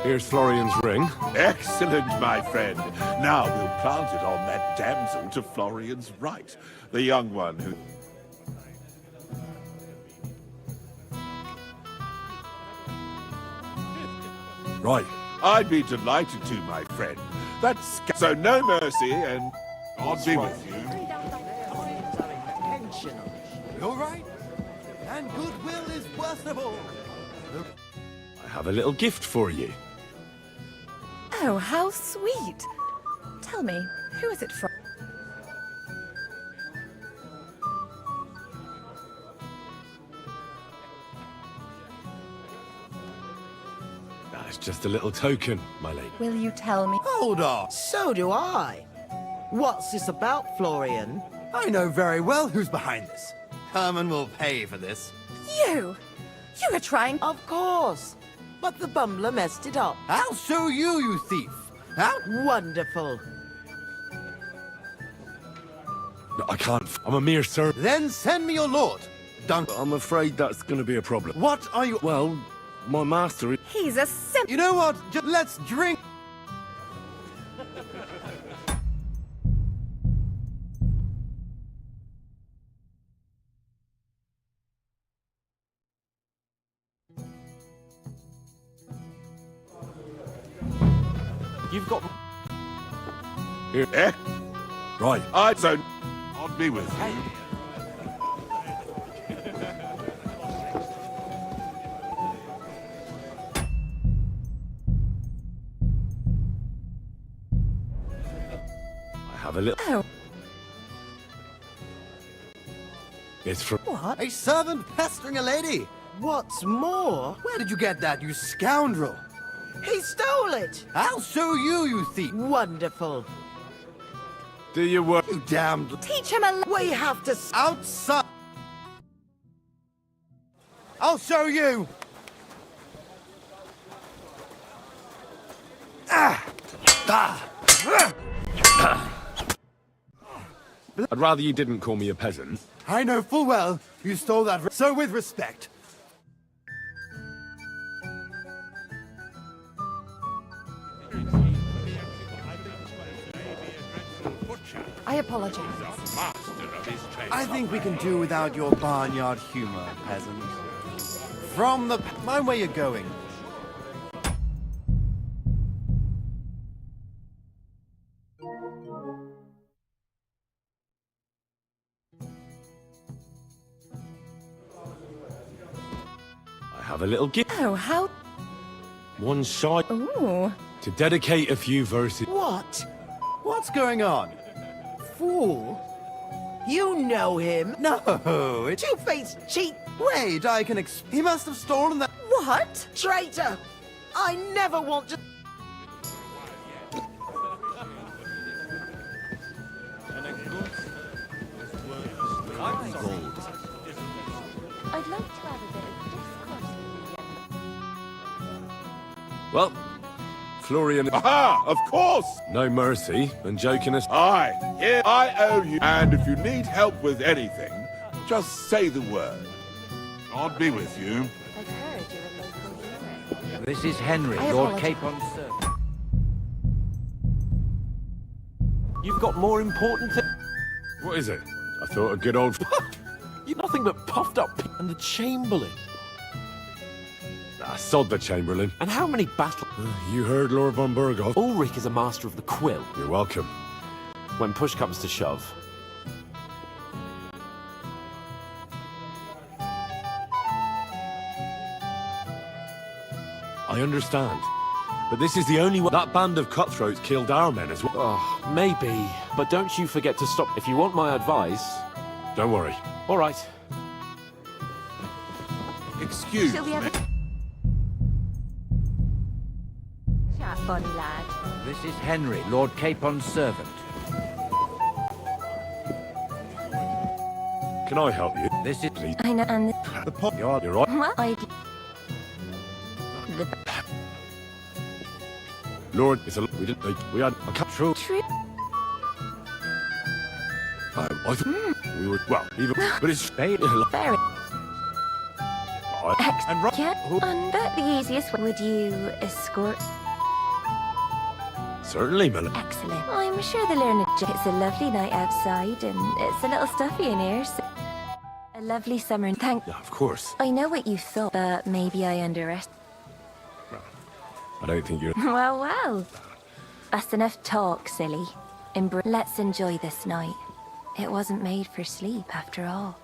Here's Florian's ring. Excellent, my friend. Now we'll plant it on that damsel to Florian's right. The young one who... Right. I'd be delighted to, my friend. That's... So no mercy and... God be with you. You all right? And goodwill is worst of all. I have a little gift for you. Oh, how sweet. Tell me, who is it from? It's just a little token, my lady. Will you tell me? Hold on. So do I. What's this about, Florian? I know very well who's behind this. Herman will pay for this. You! You were trying... Of course. But the bumbler messed it up. I'll show you, you thief. How wonderful. No, I can't. I'm a mere servant. Then send me your lord. Dunk. I'm afraid that's going to be a problem. What are you... Well, my master... He's a simp... You know what? Just let's drink... You've got... Here. Eh? Right. So... God be with you. Have a little... Oh. It's from... What? A servant pestering a lady? What's more? Where did you get that, you scoundrel? He stole it! I'll show you, you thief! Wonderful. Do your work. You damned... Teach him a... We have to... Outside! I'll show you! Ah! I'd rather you didn't call me a peasant. I know full well you stole that... So with respect. I apologize. I think we can do without your barnyard humor, peasant. From the... Mind where you're going. I have a little gift. Oh, how... One shot. Ooh. To dedicate a few verses. What? What's going on? Fool? You know him. No, a two-faced cheat. Wait, I can he must have stolen that. What? Traitor! I never want to... I'd like to have a bit of discourse with you, young man. Well, Florian... Aha! Of course! No mercy, and joking us... Aye, here I owe you. And if you need help with anything, just say the word. I'll be with you. I've heard you're a local hero. This is Henry, I Lord apologize. Capon Servant. You've got more important things. What is it? I thought a good old... You're nothing but puffed up and the Chamberlain. Ah, sod the Chamberlain. And how many battles? You heard Lord von Burghoff? Ulrich is a master of the quill. You're welcome. When push comes to shove. I understand. But this is the only one... That band of cutthroats killed our men as well. Oh, maybe. But don't you forget to stop. If you want my advice... Don't worry. All right. Excuse Shall we have me. Chat, bonny lad. This is Henry, Lord Capon's servant. Can I help you? This is... Please. I know, and The pot... You're right. well, Lord, it's a... We didn't... We had a cut through... true. I thought... We were... Well, even... But it's... Very. And right... Yeah, and but the easiest way. Would you escort? Certainly, Miller. Excellent. I'm sure the learned it's a lovely night outside, and it's a little stuffy in here. So a lovely summer. Thank. Yeah, of course. I know what you thought, but maybe I underestimated. I don't think you're... Well, well. That's enough talk, silly. Let's enjoy this night. It wasn't made for sleep, after all.